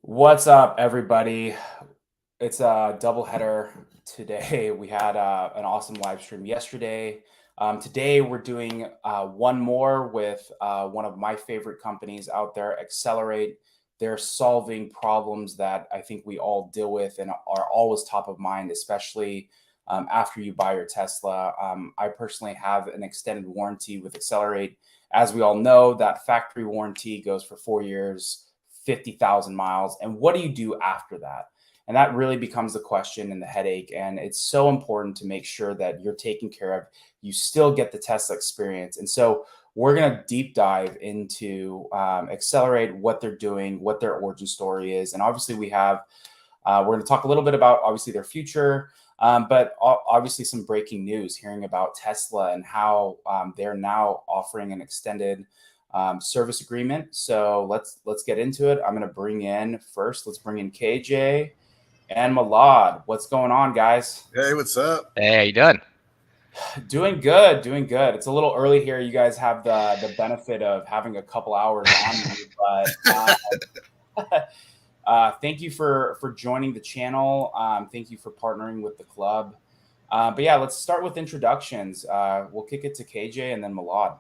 What's up, everybody? It's a doubleheader today. We had an awesome live stream yesterday. Today, we're doing one more with one of my favorite companies out there, Xcelerate. They're solving problems that I think we all deal with and are always top of mind, especially after you buy your Tesla. I personally have an extended warranty with Xcelerate. As we all know, that factory warranty goes for 4 years, 50,000 miles. And what do you do after that? And that really becomes the question and the headache. And it's so important to make sure that you're taken care of. You still get the Tesla experience. And so we're going to deep dive into Xcelerate, what they're doing, what their origin story is. And obviously, we're going to talk a little bit about obviously their future, but obviously some breaking news, hearing about Tesla and how they're now offering an extended service agreement. So let's get into it. I'm going to bring in KJ and Malad. What's going on, guys? Hey, what's up? Hey, how you doing? Doing good, doing good. It's a little early here. You guys have the benefit of having a couple hours on me, but thank you for joining the channel. Thank you for partnering with the club. But yeah, let's start with introductions. We'll kick it to KJ and then Malad.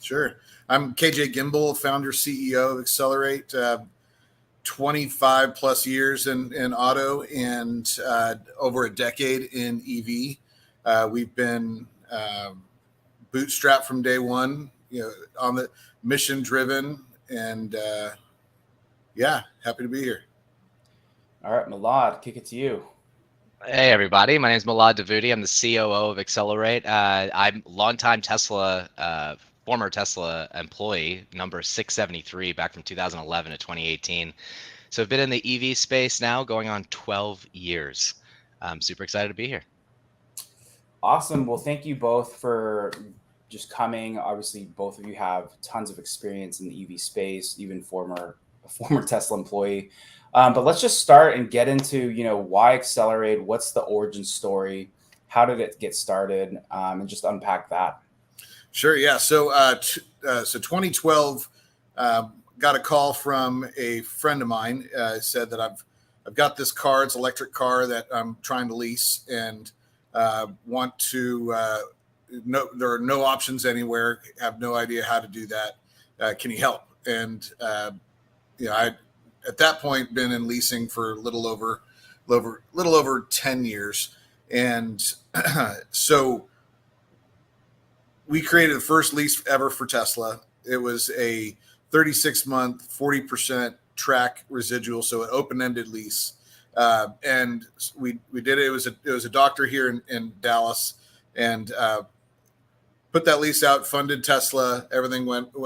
Sure. I'm KJ Gimbel, founder, CEO of Xcelerate. 25 plus years in auto and over a decade in EV. We've been bootstrapped from day one, on the mission driven, and yeah, happy to be here. All right, Malad, kick it to you. Hey, everybody. My name is Malad Davuti. I'm the COO of Xcelerate. I'm a longtime former Tesla employee, number 673, back from 2011 to 2018. So I've been in the EV space now going on 12 years. I'm super excited to be here. Awesome. Well, thank you both for just coming. Obviously, both of you have tons of experience in the EV space, even a former Tesla employee. But let's just start and get into, why Xcelerate, what's the origin story, how did it get started, and just unpack that. Sure. Yeah. So 2012, got a call from a friend of mine. Said that I've got this car. It's an electric car that I'm trying to lease and want to. There are no options anywhere. Have no idea how to do that. Can you help? And I at that point been in leasing for a little over 10 years, and so we created the first lease ever for Tesla. It was a 36-month, 40% track residual, so an open-ended lease. And we did it. It was a doctor here in Dallas, and put that lease out, funded Tesla. Everything went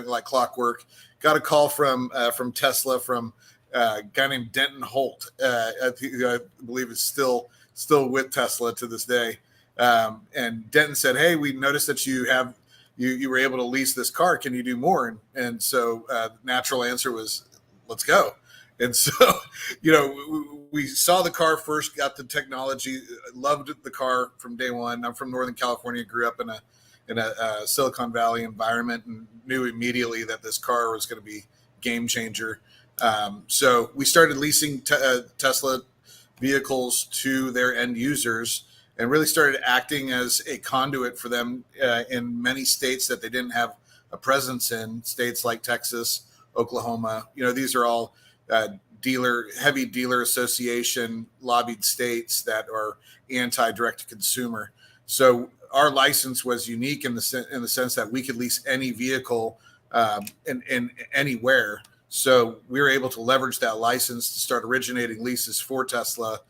like clockwork. Got a call from Tesla from a guy named Denton Holt. I believe is still with Tesla to this day. And Denton said, "Hey, we noticed that you were able to lease this car. Can you do more?" And so the natural answer was, "Let's go." And so, we saw the car first, got the technology, loved the car from day one. I'm from Northern California, grew up in a Silicon Valley environment, and knew immediately that this car was going to be game changer. So we started leasing Tesla vehicles to their end users, and really started acting as a conduit for them in many states that they didn't have a presence in, states like Texas, Oklahoma. These are all heavy dealer association lobbied states that are anti-direct to consumer. So our license was unique in the sense that we could lease any vehicle in anywhere. So we were able to leverage that license to start originating leases for Tesla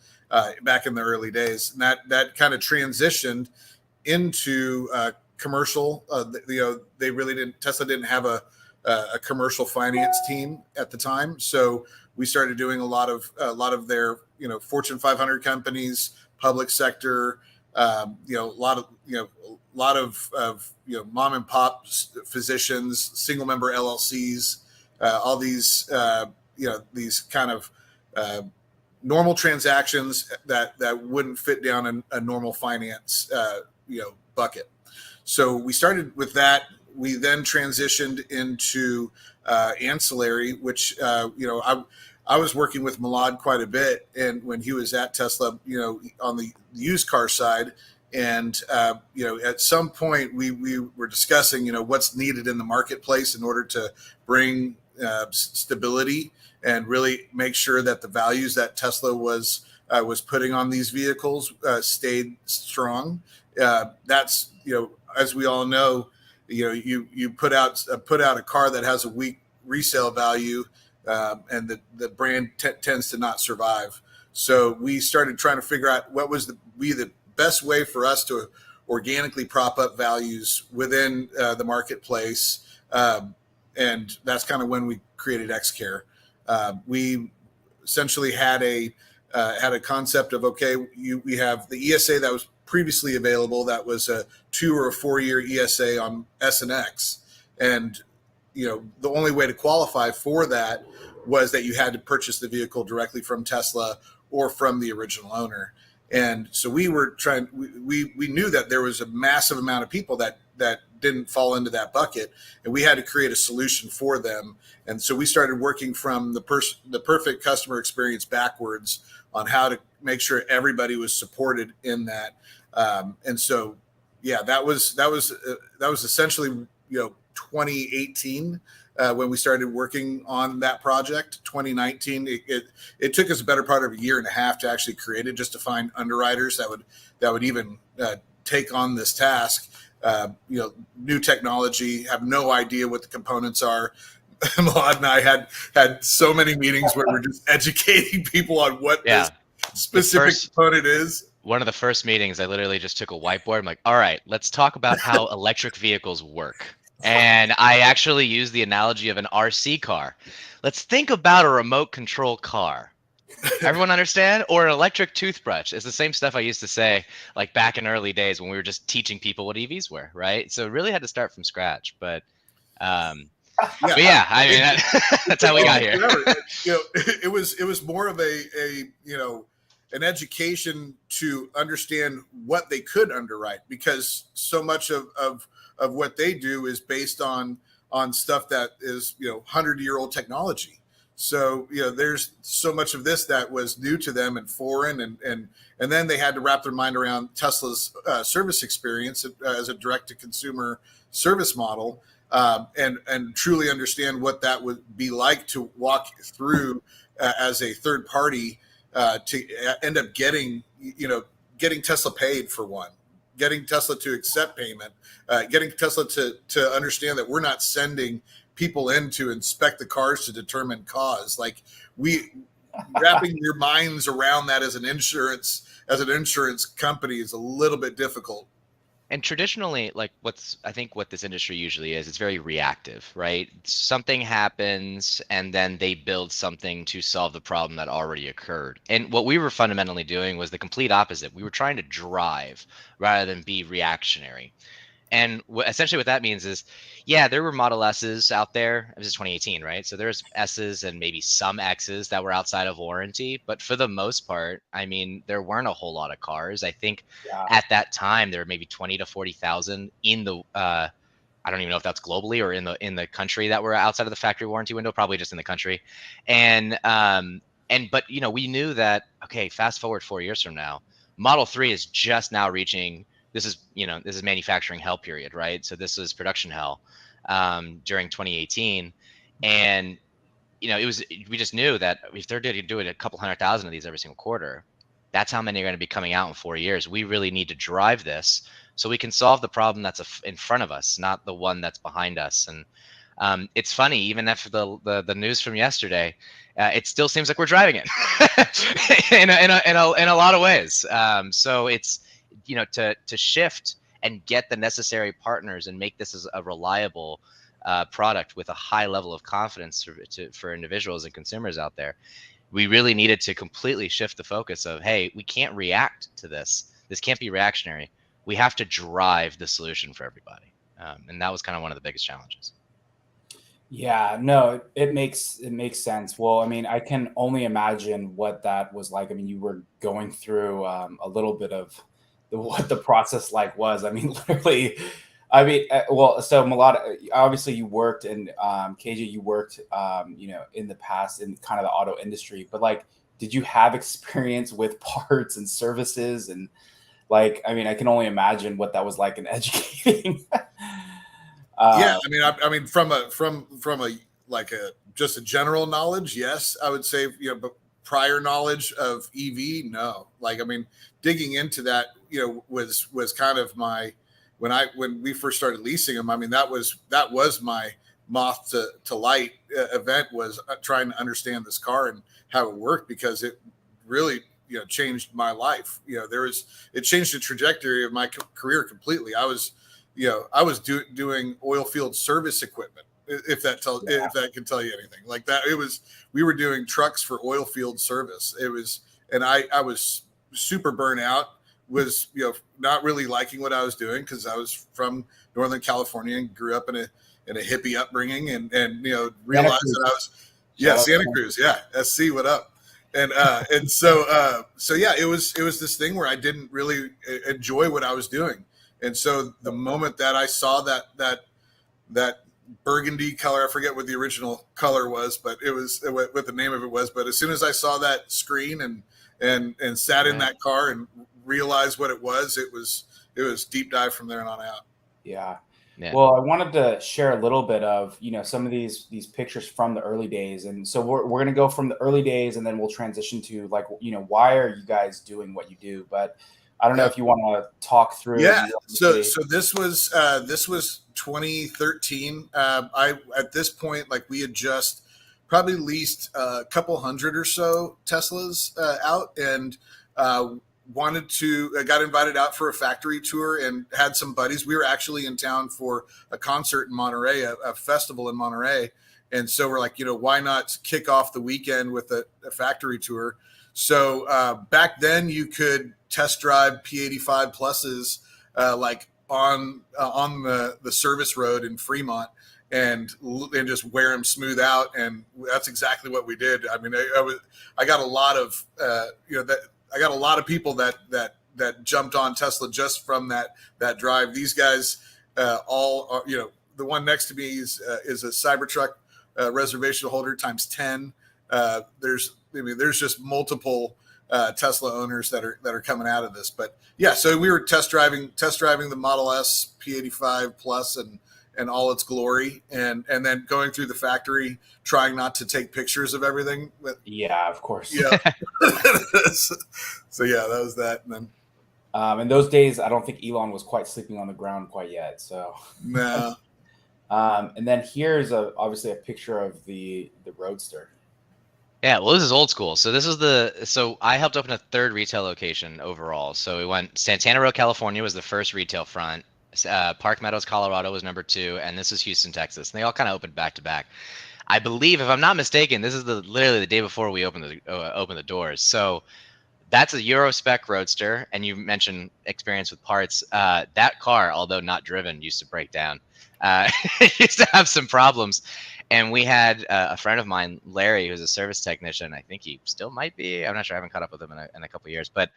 back in the early days, and that kind of transitioned into commercial. Tesla didn't have a commercial finance team at the time, so we started doing a lot of their Fortune 500 companies, public sector, a lot of mom and pop physicians, single member LLCs, all these these kind of normal transactions that wouldn't fit down a normal finance bucket. So we started with that. We then transitioned into ancillary, which I was working with Milad quite a bit, and when he was at Tesla, on the used car side, and at some point we were discussing, what's needed in the marketplace in order to bring stability and really make sure that the values that Tesla was putting on these vehicles stayed strong. That's as we all know, you put out a car that has a weak resale value, and the brand tends to not survive. So we started trying to figure out what was the best way for us to organically prop up values within the marketplace, and that's kind of when we created Xcare. We essentially had a concept of, okay, we have the ESA that was previously available, that was a 2 or a 4 year ESA on S and X, and the only way to qualify for that was that you had to purchase the vehicle directly from Tesla or from the original owner. And so we were trying. We knew that there was a massive amount of people that didn't fall into that bucket, and we had to create a solution for them. And so we started working from the perfect customer experience backwards on how to make sure everybody was supported in that. And so, yeah, that was essentially 2018 when we started working on that project. 2019, it took us a better part of a year and a half to actually create it, just to find underwriters that would even take on this task. New technology, have no idea what the components are. Milad and I had so many meetings where we're just educating people on what this specific component is. One of the first meetings, I literally just took a whiteboard. I'm like, all right, let's talk about how electric vehicles work. And I actually used the analogy of an RC car. Let's think about a remote control car. Everyone understand? Or an electric toothbrush. It's the same stuff I used to say, like back in early days when we were just teaching people what EVs were, right? So really had to start from scratch. But I mean, that's how we got here. It was more of an education to understand what they could underwrite, because so much of what they do is based on stuff that is 100-year-old technology. So there's so much of this that was new to them and foreign, and then they had to wrap their mind around Tesla's service experience as a direct-to-consumer service model, and truly understand what that would be like to walk through as a third party to end up getting Tesla paid for one, getting Tesla to accept payment, getting Tesla to understand that we're not sending people in to inspect the cars to determine cause. Like, wrapping your minds around that as an insurance company is a little bit difficult. And traditionally, like I think what this industry usually is, it's very reactive, right? Something happens and then they build something to solve the problem that already occurred. And what we were fundamentally doing was the complete opposite. We were trying to drive rather than be reactionary. And essentially what that means is, yeah, there were Model S's out there. This is 2018, right? So there's S's and maybe some X's that were outside of warranty. But for the most part, I mean, there weren't a whole lot of cars. I think at that time, there were maybe 20 to 40,000 in the, I don't even know if that's globally or in the country, that were outside of the factory warranty window, probably just in the country. But we knew that, okay, fast forward 4 years from now, Model 3 is just now reaching, this is manufacturing hell period, right? So this is production hell during 2018. And, we just knew that if they're doing a couple 100,000 of these every single quarter, that's how many are going to be coming out in 4 years. We really need to drive this so we can solve the problem that's in front of us, not the one that's behind us. And it's funny, even after the news from yesterday, it still seems like we're driving it in a lot of ways. So it's, to shift and get the necessary partners and make this as a reliable product with a high level of confidence for individuals and consumers out there. We really needed to completely shift the focus of, hey, we can't react to this. This can't be reactionary. We have to drive the solution for everybody. And that was kind of one of the biggest challenges. Yeah, no, it makes sense. Well, I mean, I can only imagine what that was like. I mean, you were going through a little bit of what the process was. I mean, literally, I mean, well, so Mulad, obviously you worked in KJ, you worked, in the past in kind of the auto industry, but like, did you have experience with parts and services? And like, I mean, I can only imagine what that was like in educating. Yeah, uh, I mean, from a like a just a general knowledge, yes, I would say, but prior knowledge of EV, no. Like, I mean, digging into that, was kind of my when we first started leasing them. I mean, that was my moth to light event, was trying to understand this car and how it worked, because it really changed my life. It changed the trajectory of my career completely. I was doing oil field service equipment, if that can tell you anything like that. We were doing trucks for oil field service. And I was super burnt out, was, not really liking what I was doing, because I was from Northern California and grew up in a hippie upbringing, and realized that I was, Santa Cruz. Yeah. SC, what up? And so yeah, it was this thing where I didn't really enjoy what I was doing. And so the moment that I saw that burgundy color, I forget what the original color was, but it was what the name of it was. But as soon as I saw that screen and sat in that car and realized what it was deep dive from there on out. Yeah. Well, I wanted to share a little bit of, some of these pictures from the early days. And so we're going to go from the early days, and then we'll transition to like, why are you guys doing what you do? But I don't know if you want to talk through. Yeah. So this was 2013. At this point, like, we had just probably leased a couple hundred or so Teslas out, and got invited out for a factory tour and had some buddies. We were actually in town for a concert in Monterey, a festival in Monterey. And so we're like, why not kick off the weekend with a factory tour? So back then you could test drive P85 pluses like on the service road in Fremont, and just wear them smooth out. And that's exactly what we did. I mean, I got a lot of I got a lot of people that jumped on Tesla just from that drive. These guys all are, the one next to me is a Cybertruck reservation holder times 10. There's just multiple Tesla owners that are coming out of this. But yeah, so we were test driving the Model S P85 Plus and all its glory, and then going through the factory, trying not to take pictures of everything. But, yeah, of course. Yeah. So yeah, that was that. And then in those days, I don't think Elon was quite sleeping on the ground quite yet. So no. And then here's obviously a picture of the Roadster. Yeah, well, this is old school. So so I helped open a third retail location overall. So we went Santana Row, California was the first retail front. Park Meadows, Colorado was number 2, and this is Houston, Texas. And they all kind of opened back to back. I believe, if I'm not mistaken, this is literally the day before we opened the doors. So that's a Euro spec Roadster, and you mentioned experience with parts. That car, although not driven, used to break down. It used to have some problems. And we had a friend of mine, Larry, who's a service technician. I think he still might be. I'm not sure. I haven't caught up with him in a couple of years. But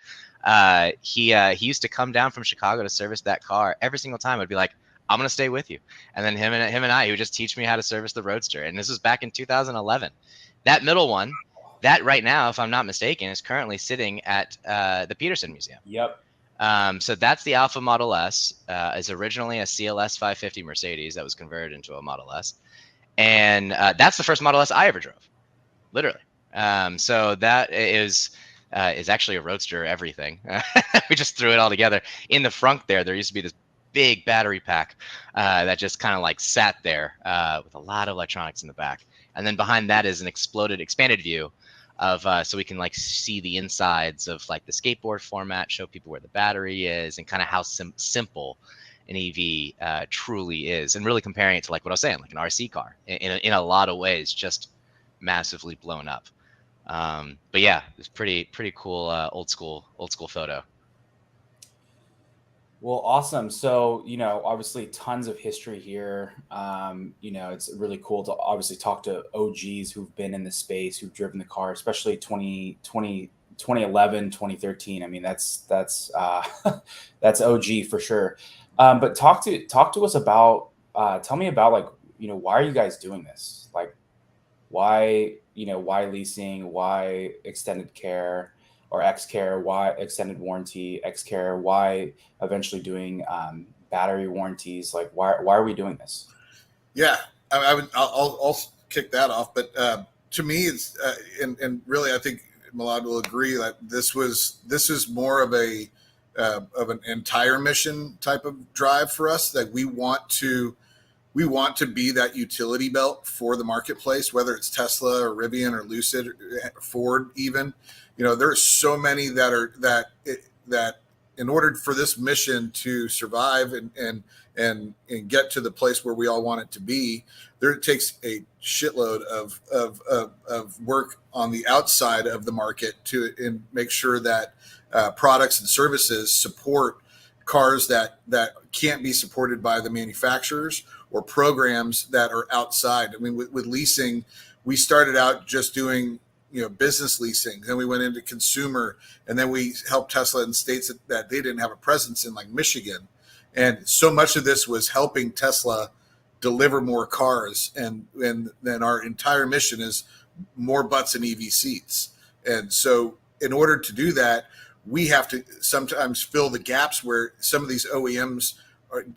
he used to come down from Chicago to service that car every single time. I'd be like, I'm going to stay with you. And then him and I, he would just teach me how to service the Roadster. And this was back in 2011. That middle one, that right now, if I'm not mistaken, is currently sitting at the Peterson Museum. Yep. So that's the Alpha Model S. Is originally a CLS 550 Mercedes that was converted into a Model S. And that's the first Model S I ever drove, literally. So that is actually a Roadster everything. We just threw it all together. In the front there used to be this big battery pack that just kind of like sat there with a lot of electronics in the back. And then behind that is an expanded view of so we can like see the insides of like the skateboard format, show people where the battery is, and kind of how simple an EV truly is, and really comparing it to like what I was saying, like an RC car in a lot of ways, just massively blown up. But yeah, it's pretty cool old school photo. Well, awesome. So, obviously tons of history here. It's really cool to obviously talk to OGs who've been in the space, who've driven the car, especially 2011, 2013. I mean, that's OG for sure. But talk to us about tell me about like, why are you guys doing this? Like why, why leasing, why extended care or X care, why extended warranty, X care, why eventually doing battery warranties? Like why are we doing this? Yeah, I'll kick that off. But to me, it's and really, I think Milad will agree that this is more of an entire mission type of drive for us. That we want to be that utility belt for the marketplace, whether it's Tesla or Rivian or Lucid, or Ford, even. There's so many that in order for this mission to survive and get to the place where we all want it to be, there takes a shitload of work on the outside of the market to and make sure that products and services support cars that can't be supported by the manufacturers or programs that are outside. I mean, with leasing, we started out just doing business leasing, then we went into consumer, and then we helped Tesla in states that they didn't have a presence in, like Michigan. And so much of this was helping Tesla deliver more cars, and then our entire mission is more butts in EV seats. And so in order to do that, we have to sometimes fill the gaps where some of these OEMs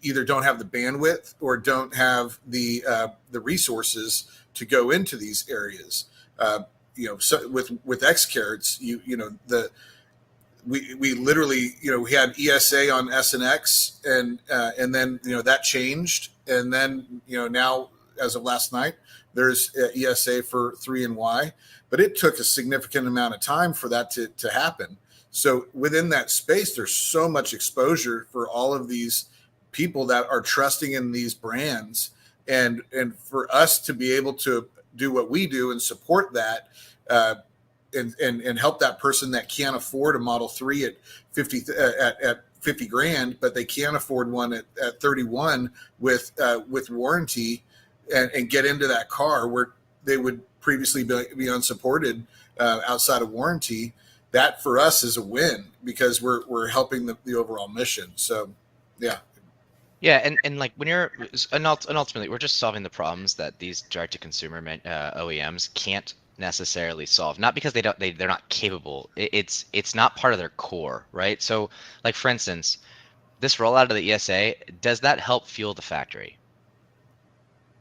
either don't have the bandwidth or don't have the resources to go into these areas. So with Xcare, it's we literally we had ESA on S and X, and then that changed, and then now as of last night there's ESA for 3 and Y, but it took a significant amount of time for that to happen. So within that space, there's so much exposure for all of these people that are trusting in these brands, and for us to be able to do what we do and support that, and help that person that can't afford a Model 3 at 50 grand, but they can't afford one at 31 with warranty, and get into that car where they would previously be unsupported outside of warranty. That for us is a win because we're helping the overall mission. So, yeah. Yeah, and like when you're and ultimately we're just solving the problems that these direct to consumer OEMs can't necessarily solve. Not because they're not capable. It's not part of their core, right? So like for instance, this rollout of the ESA, does that help fuel the factory?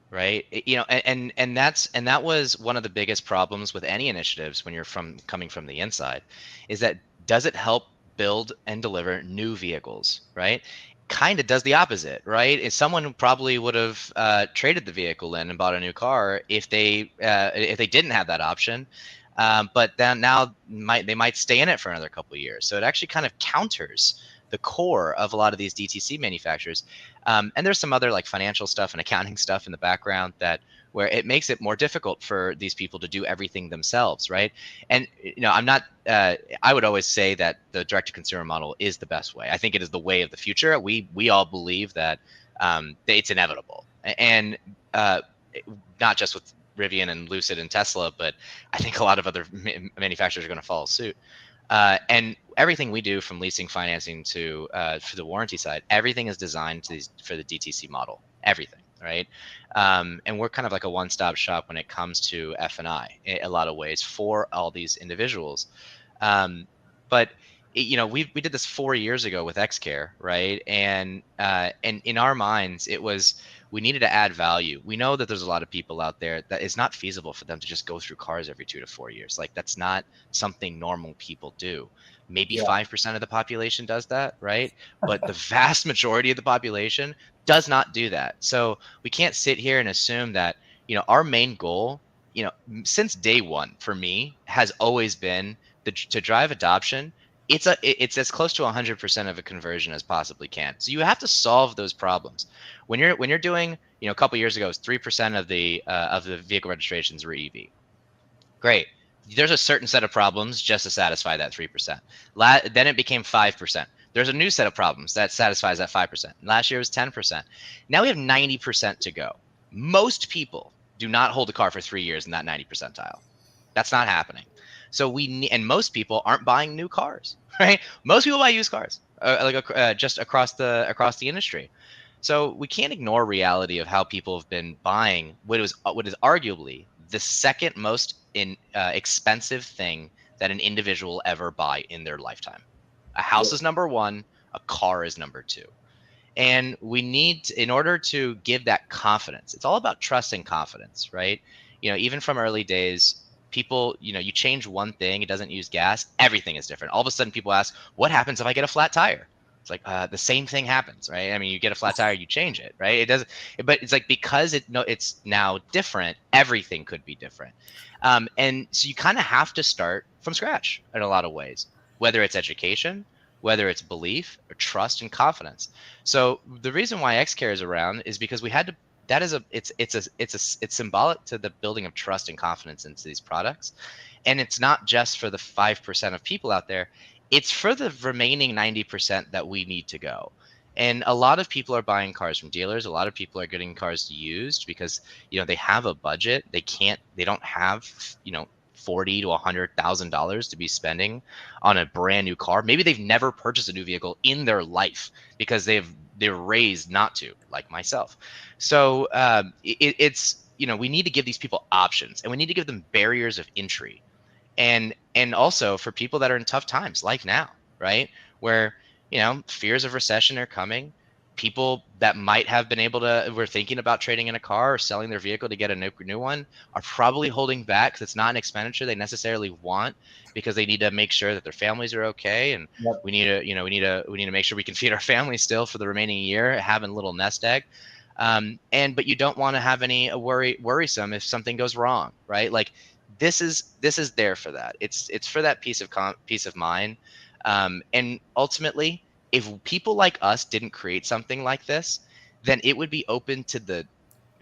Right? And that was one of the biggest problems with any initiatives when you're coming from the inside, is that does it help build and deliver new vehicles, right? Kind of does the opposite, right? If someone probably would have traded the vehicle in and bought a new car if they didn't have that option, but then now they might stay in it for another couple of years. So it actually kind of counters the core of a lot of these DTC manufacturers. And there's some other like financial stuff and accounting stuff in the background where it makes it more difficult for these people to do everything themselves, right? And I'm not. I would always say that the direct-to-consumer model is the best way. I think it is the way of the future. We all believe that it's inevitable, and not just with Rivian and Lucid and Tesla, but I think a lot of other manufacturers are going to follow suit. And everything we do, from leasing, financing to for the warranty side, everything is designed for the DTC model. Everything, right? And we're kind of like a one-stop shop when it comes to F&I in a lot of ways for all these individuals. But we did this 4 years ago with Xcare, right? And in our minds, it was, we needed to add value. We know that there's a lot of people out there that it's not feasible for them to just go through cars every 2 to 4 years. Like that's not something normal people do. Maybe Yeah. 5% of the population does that, right? But the vast majority of the population does not do that. So we can't sit here and assume that, our main goal, since day one for me has always been to drive adoption. It's as close to 100% of a conversion as possibly can. So you have to solve those problems. When you're doing, a couple years ago, it was 3% of the vehicle registrations were EV. Great. There's a certain set of problems just to satisfy that 3%. Then it became 5%. There's a new set of problems that satisfies that 5%. Last year was 10%. Now we have 90% to go. Most people do not hold a car for 3 years in that 90 percentile. That's not happening. So and most people aren't buying new cars, right? Most people buy used cars. just across the industry. So we can't ignore reality of how people have been buying what is arguably the second most expensive thing that an individual will ever buy in their lifetime. A house is number one, a car is number two. And we need in order to give that confidence, it's all about trust and confidence, right? Even from early days, people, you change one thing, it doesn't use gas, everything is different. All of a sudden people ask, what happens if I get a flat tire? It's like the same thing happens, right? I mean, you get a flat tire, you change it, right? It doesn't, but it's like because it's now different, everything could be different. And so you kind of have to start from scratch in a lot of ways, whether it's education, whether it's belief or trust and confidence. So the reason why Xcare is around is because we had to. That is it's symbolic to the building of trust and confidence into these products, and it's not just for the 5% of people out there. It's for the remaining 90% that we need to go. And a lot of people are buying cars from dealers. A lot of people are getting cars used because they have a budget. They don't have 40 to $100,000 to be spending on a brand new car. Maybe they've never purchased a new vehicle in their life because they're raised not to, like myself. So it's we need to give these people options, and we need to give them barriers of entry, and also for people that are in tough times like now, right, where fears of recession are coming. People that might have been able to were thinking about trading in a car or selling their vehicle to get a new one are probably holding back because it's not an expenditure they necessarily want, because they need to make sure that their families are okay, and Yep. we need to make sure we can feed our family still for the remaining year, having a little nest egg. But you don't want to have any worrisome if something goes wrong, right? Like this is there for that. It's for that peace of mind. And ultimately, if people like us didn't create something like this, then it would be open to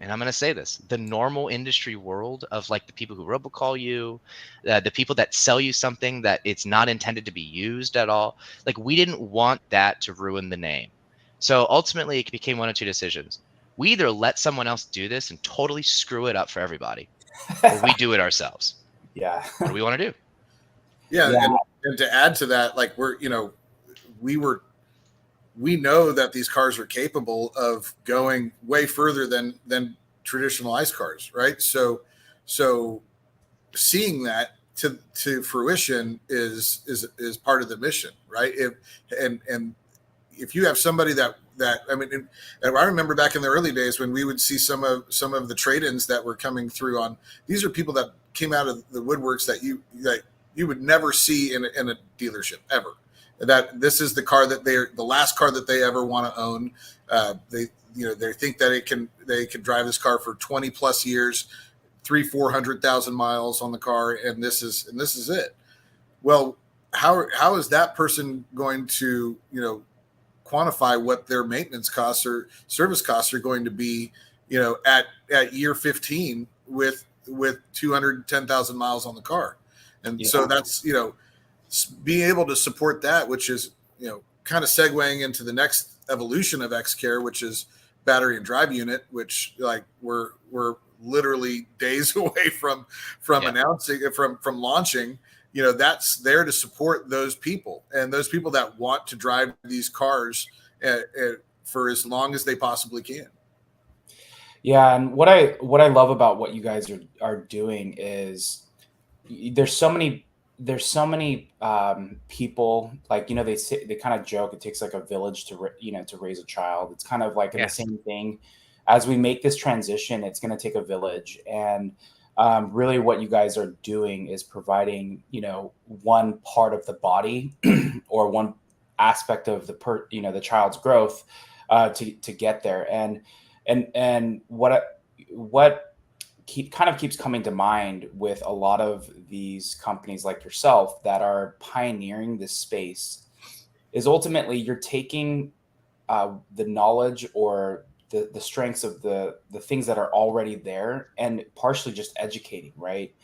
and I'm going to say this, the normal industry world of like the people who robocall you, the people that sell you something that it's not intended to be used at all. Like we didn't want that to ruin the name. So ultimately it became one of two decisions. We either let someone else do this and totally screw it up for everybody, or we do it ourselves. Yeah. What do we want to do? Yeah, Yeah. and to add to that, like we know that these cars are capable of going way further than traditional ICE cars, right? So seeing that to fruition is part of the mission, right? And if you have somebody that I mean, and I remember back in the early days when we would see some of the trade-ins that were coming through on, these are people that came out of the woodworks that you would never see in a dealership ever. That this is the car that the last car that they ever want to own. They think that they can drive this car for 20 plus years, 400,000 miles on the car, and this is it. Well, how is that person going to quantify what their maintenance costs or service costs are going to be, at year 15 with 210,000 miles on the car? And so that's, being able to support that, which is, kind of segueing into the next evolution of Xcare, which is battery and drive unit, which like we're literally days away from announcing, from launching. That's there to support those people, and those people that want to drive these cars for as long as they possibly can. Yeah, and what I love about what you guys are doing is there's so many people, like they kind of joke it takes like a village to raise a child. It's kind of like in the Yes. same thing. As we make this transition, it's going to take a village, and really what you guys are doing is providing one part of the body or one aspect of the child's growth to get there. And what kind of keeps coming to mind with a lot of these companies like yourself that are pioneering this space is ultimately you're taking the knowledge or the strengths of the things that are already there and partially just educating, right?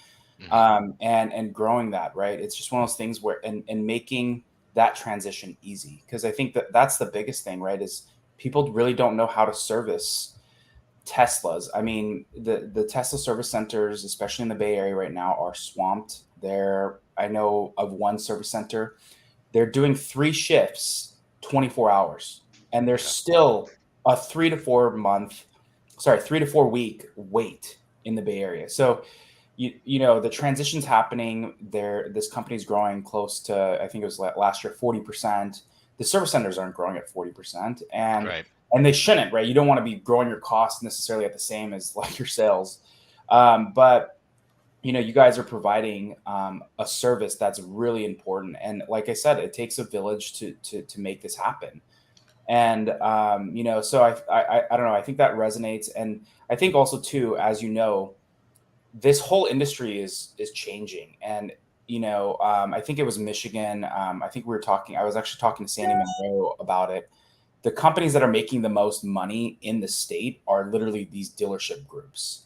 Mm-hmm. And growing that, right? It's just one of those things where and making that transition easy, because I think that's the biggest thing, right? Is people really don't know how to service Teslas. I mean, the Tesla service centers, especially in the Bay Area right now, are swamped. I know of one service center, they're doing 3 shifts 24 hours, and there's Okay. still a 3 to 4 week wait in the Bay Area. So you know the transition's happening there. This company's growing close to, I think it was last year, 40%. The service centers aren't growing at 40%, Right. and they shouldn't, right? You don't want to be growing your costs necessarily at the same as like your sales, but you know, you guys are providing a service that's really important, and like I said, it takes a village to make this happen. And you know, so I don't know, I think that resonates. And I think also too, as you know, this whole industry is changing. And you know, I think it was Michigan, I think I was actually talking to Sandy Monroe about it. The companies that are making the most money in the state are literally these dealership groups.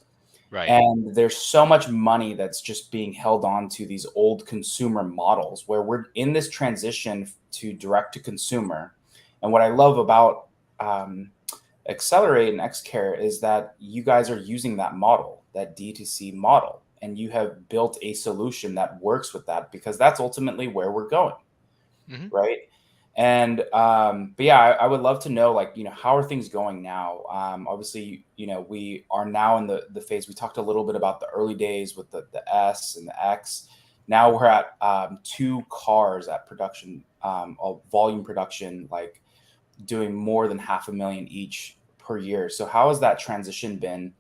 Right. And there's so much money that's just being held on to these old consumer models where we're in this transition to direct to consumer. And what I love about Xcelerate and Xcare is that you guys are using that model, that DTC model, and you have built a solution that works with that, because that's ultimately where we're going, Mm-hmm. right? And but yeah, I would love to know, like, you know, how are things going now? Obviously, you know, we are now in the phase. We talked a little bit about the early days with the S and the X. Now we're at 2 cars at production, of volume production, like doing more than 500,000 each per year. So how has that transition been,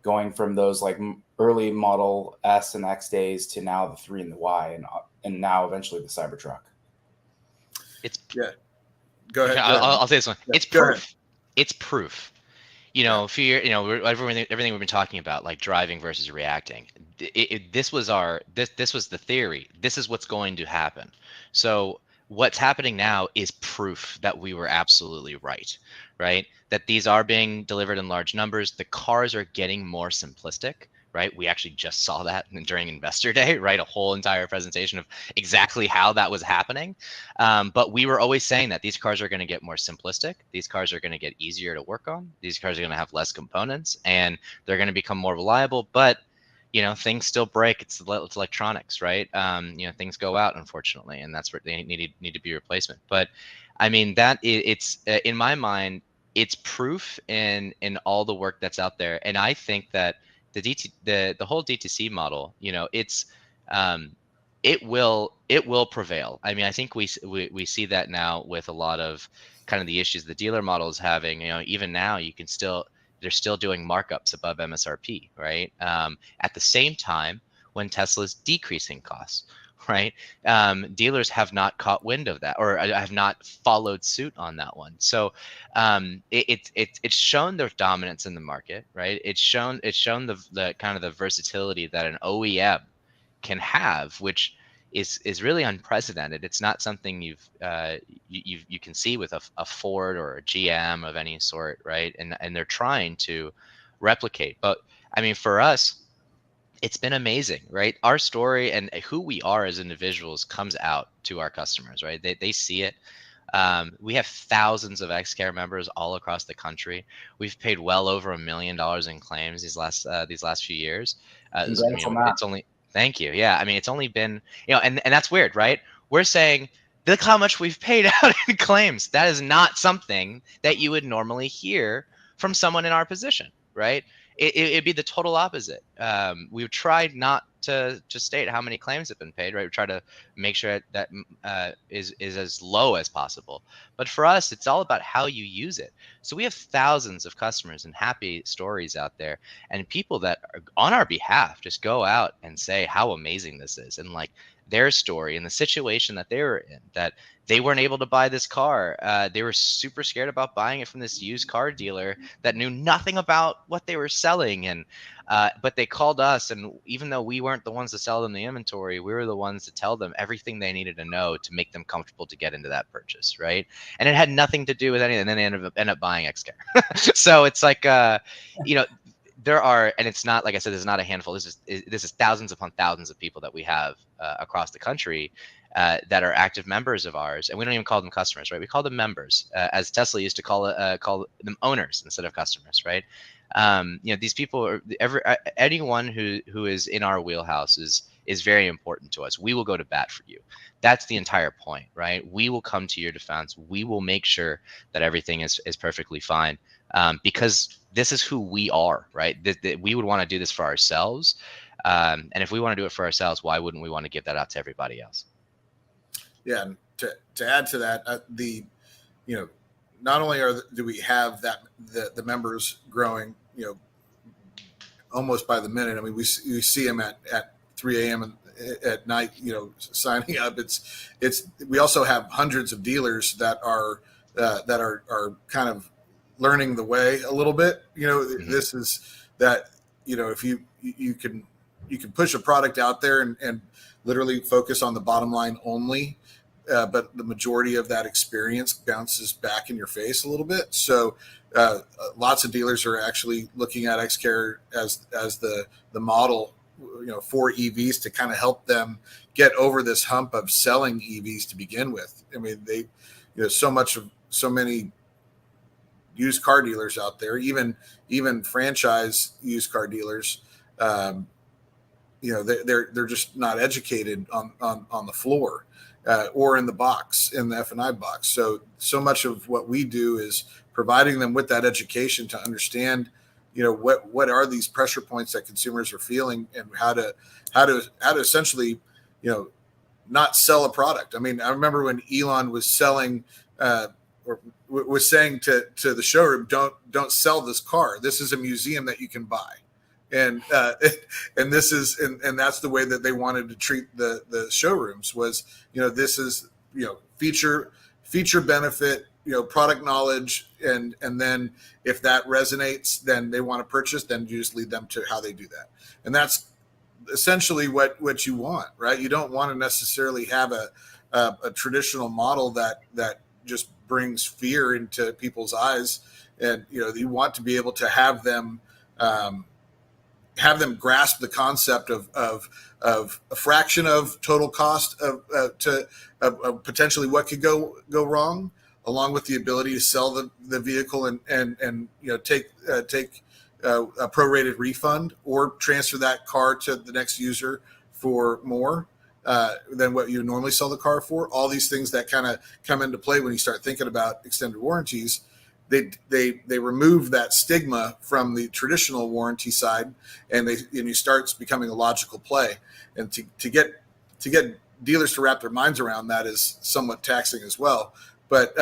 going from those like early model S and X days to now the 3 and the Y, and now eventually the Cybertruck? It's Yeah. Go ahead. I'll say this one. Yeah, It's go ahead. proof. It's proof. You know, fear. You know, everything we've been talking about, like driving versus reacting. This was this was the theory. This is what's going to happen. So what's happening now is proof that we were absolutely right. Right. That these are being delivered in large numbers. The cars are getting more simplistic. Right. We actually just saw that during Investor Day. Right. A whole entire presentation of exactly how that was happening. But we were always saying that these cars are going to get more simplistic. These cars are going to get easier to work on. These cars are going to have less components, and they're going to become more reliable. But you know, things still break. It's electronics, right? You know, things go out, unfortunately, and that's where they need to be replacement. But I mean, it's in my mind, it's proof in all the work that's out there, and I think that the whole DTC model, you know, um, it will prevail. I mean, I think we see that now with a lot of kind of the issues the dealer model is having. You know, even now you can still they're still doing markups above MSRP, right? At the same time, when Tesla's decreasing costs, right? Dealers have not caught wind of that, or have not followed suit on that one. So it's shown their dominance in the market, right? It's shown the kind of the versatility that an OEM can have, which is really unprecedented. It's not something you can see with a Ford or a GM of any sort, right? And they're trying to replicate. But I mean, for us, it's been amazing, right? Our story and who we are as individuals comes out to our customers, right? They see it. We have thousands of Xcare members all across the country. We've paid well over $1 million in claims these last few years. You Congrats know, on that. it's only thank you. Yeah, I mean, it's only been, you know, and that's weird, right? We're saying, look how much we've paid out in claims. That is not something that you would normally hear from someone in our position, right? It'd be the total opposite. We've tried not to state how many claims have been paid, right? We try to make sure that is as low as possible. But for us, it's all about how you use it. So we have thousands of customers and happy stories out there, and people that are on our behalf just go out and say how amazing this is, and like their story and the situation that they were in, that they weren't able to buy this car. They were super scared about buying it from this used car dealer that knew nothing about what they were selling, and but they called us, and even though we weren't the ones to sell them the inventory, we were the ones to tell them everything they needed to know to make them comfortable to get into that purchase, right? And it had nothing to do with anything. And then they end up buying Xcare. So it's like, you know, there are, and it's not, like I said, this is not a handful. This is thousands upon thousands of people that we have across the country that are active members of ours, and we don't even call them customers, right? We call them members, as Tesla used to call them owners instead of customers, right? You know, these people are anyone who is in our wheelhouse is is very important to us. We will go to bat for you. That's the entire point, right? We will come to your defense. We will make sure that everything is perfectly fine, because this is who we are, right? We would want to do this for ourselves. And if we want to do it for ourselves, why wouldn't we want to give that out to everybody else? Yeah. And to add to that, not only do we have that the members growing, almost by the minute. I mean, we see them at 3 a.m. at night, signing up. We also have hundreds of dealers that are kind of learning the way a little bit. Mm-hmm. This is that, if you can push a product out there and literally focus on the bottom line only, but the majority of that experience bounces back in your face a little bit. So lots of dealers are actually looking at Xcare as the model, for EVs to kind of help them get over this hump of selling EVs to begin with. I mean, so many used car dealers out there, even franchise used car dealers, they're just not educated on the floor. Or in the box, in the F&I box. So much of what we do is providing them with that education to understand, what are these pressure points that consumers are feeling, and how to essentially, not sell a product. I mean, I remember when Elon was selling, or was saying to the showroom, don't sell this car. This is a museum that you can buy. And this is and that's the way that they wanted to treat the showrooms was, this is, feature benefit, product knowledge, and then if that resonates, then they want to purchase, then you just lead them to how they do that. And that's essentially what you want, right? You don't want to necessarily have a traditional model that just brings fear into people's eyes. And, you want to be able to have them grasp the concept of a fraction of total cost of potentially what could go wrong, along with the ability to sell the vehicle and take a prorated refund or transfer that car to the next user for more than what you normally sell the car for. All these things that kind of come into play when you start thinking about extended warranties. They remove that stigma from the traditional warranty side, and you start becoming a logical play. And to get dealers to wrap their minds around that is somewhat taxing as well. But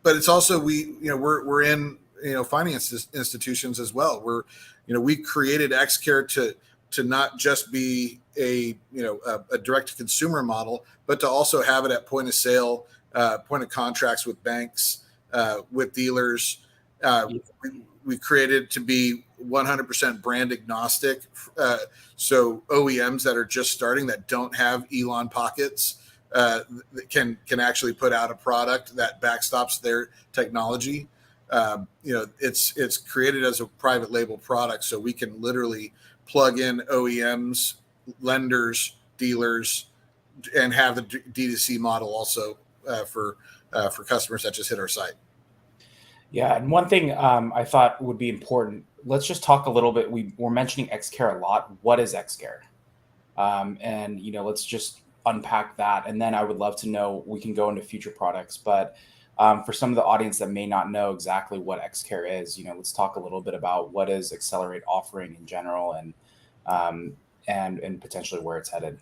it's also we're in finance institutions as well. We created Xcare to not just be a direct to consumer model, but to also have it at point of sale, point of contracts with banks. With dealers, we created to be 100% brand agnostic. So OEMs that are just starting, that don't have Elon pockets, can actually put out a product that backstops their technology. It's created as a private label product, so we can literally plug in OEMs, lenders, dealers, and have the DTC model also for customers that just hit our site. Yeah, and one thing I thought would be important. Let's just talk a little bit. We're mentioning Xcare a lot. What is Xcare? And let's just unpack that. And then I would love to know. We can go into future products, but for some of the audience that may not know exactly what Xcare is, let's talk a little bit about what is Xcelerate offering in general, and potentially where it's headed.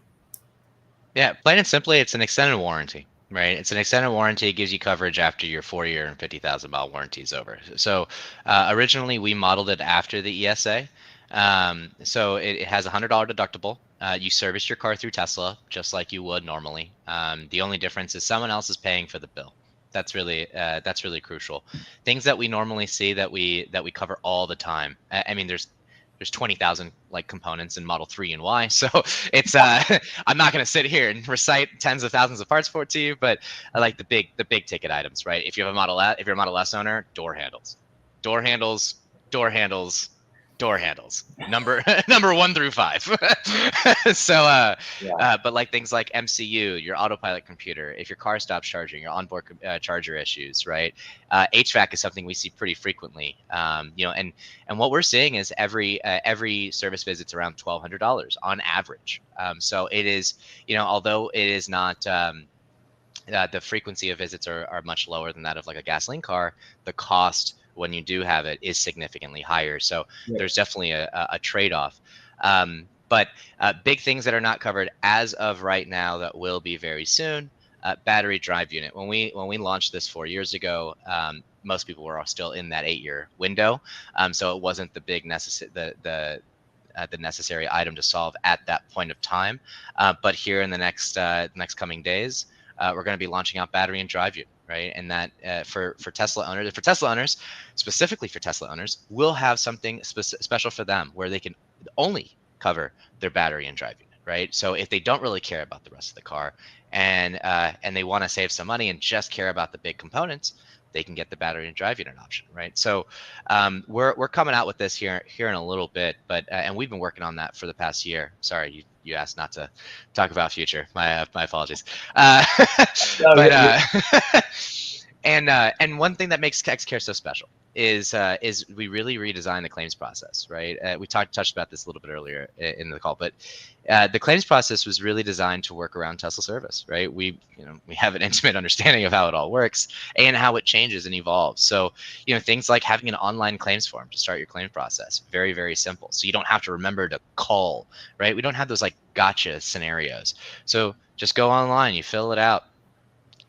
Yeah, plain and simply, it's an extended warranty. Right, it's an extended warranty. It gives you coverage after your 4-year and 50,000 mile warranty is over. So originally we modeled it after the ESA. So it has a $100 deductible. You service your car through Tesla just like you would normally. The only difference is someone else is paying for the bill. That's really crucial. Things that we normally see that we cover all the time. I mean, there's 20,000 components in Model 3 and Y. So it's I'm not going to sit here and recite tens of thousands of parts for it to you, but I like the big ticket items, right? If you're a Model S owner, door handles, door handles, number number 1 through 5. So but like things like MCU, your autopilot computer, if your car stops charging, your onboard charger issues, right? HVAC is something we see pretty frequently. And what we're seeing is every service visit's around $1,200 on average. So it is, although it is not the frequency of visits are much lower than that of like a gasoline car, the cost when you do have it is significantly higher. So there's definitely a trade-off. But big things that are not covered as of right now that will be very soon. Battery drive unit. When we launched this 4 years ago, most people were still in that 8-year window, so it wasn't the big the necessary item to solve at that point of time. But here in the next coming days, we're going to be launching out battery and drive unit, right? And that for Tesla owners, specifically for Tesla owners, we'll have something special for them where they can only cover their battery and drive unit, right? So if they don't really care about the rest of the car and they want to save some money and just care about the big components, they can get the battery and drive unit option, right? So we're coming out with this here in a little bit, but and we've been working on that for the past year. Sorry, you asked not to talk about future. My apologies. And one thing that makes Xcare so special is we really redesigned the claims process, right? We touched about this a little bit earlier in the call, but the claims process was really designed to work around Tesla service, right? We have an intimate understanding of how it all works and how it changes and evolves. So things like having an online claims form to start your claim process, very, very simple. So you don't have to remember to call, right? We don't have those like gotcha scenarios. So just go online, you fill it out.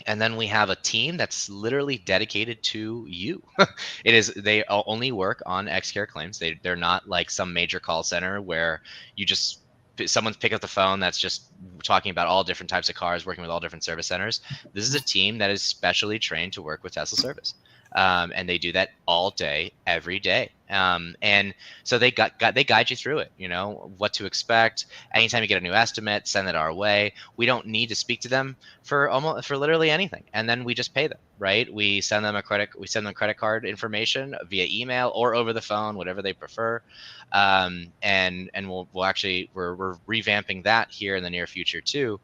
And then we have a team that's literally dedicated to you. They only work on Xcare claims. They're not like some major call center where someone's pick up the phone that's just talking about all different types of cars, working with all different service centers. This is a team that is specially trained to work with Tesla service. And they do that all day, every day. And so they guide you through it, what to expect. Anytime you get a new estimate, send it our way. We don't need to speak to them for literally anything. And then we just pay them, right? We send them credit card information via email or over the phone, whatever they prefer. And we're revamping that here in the near future too.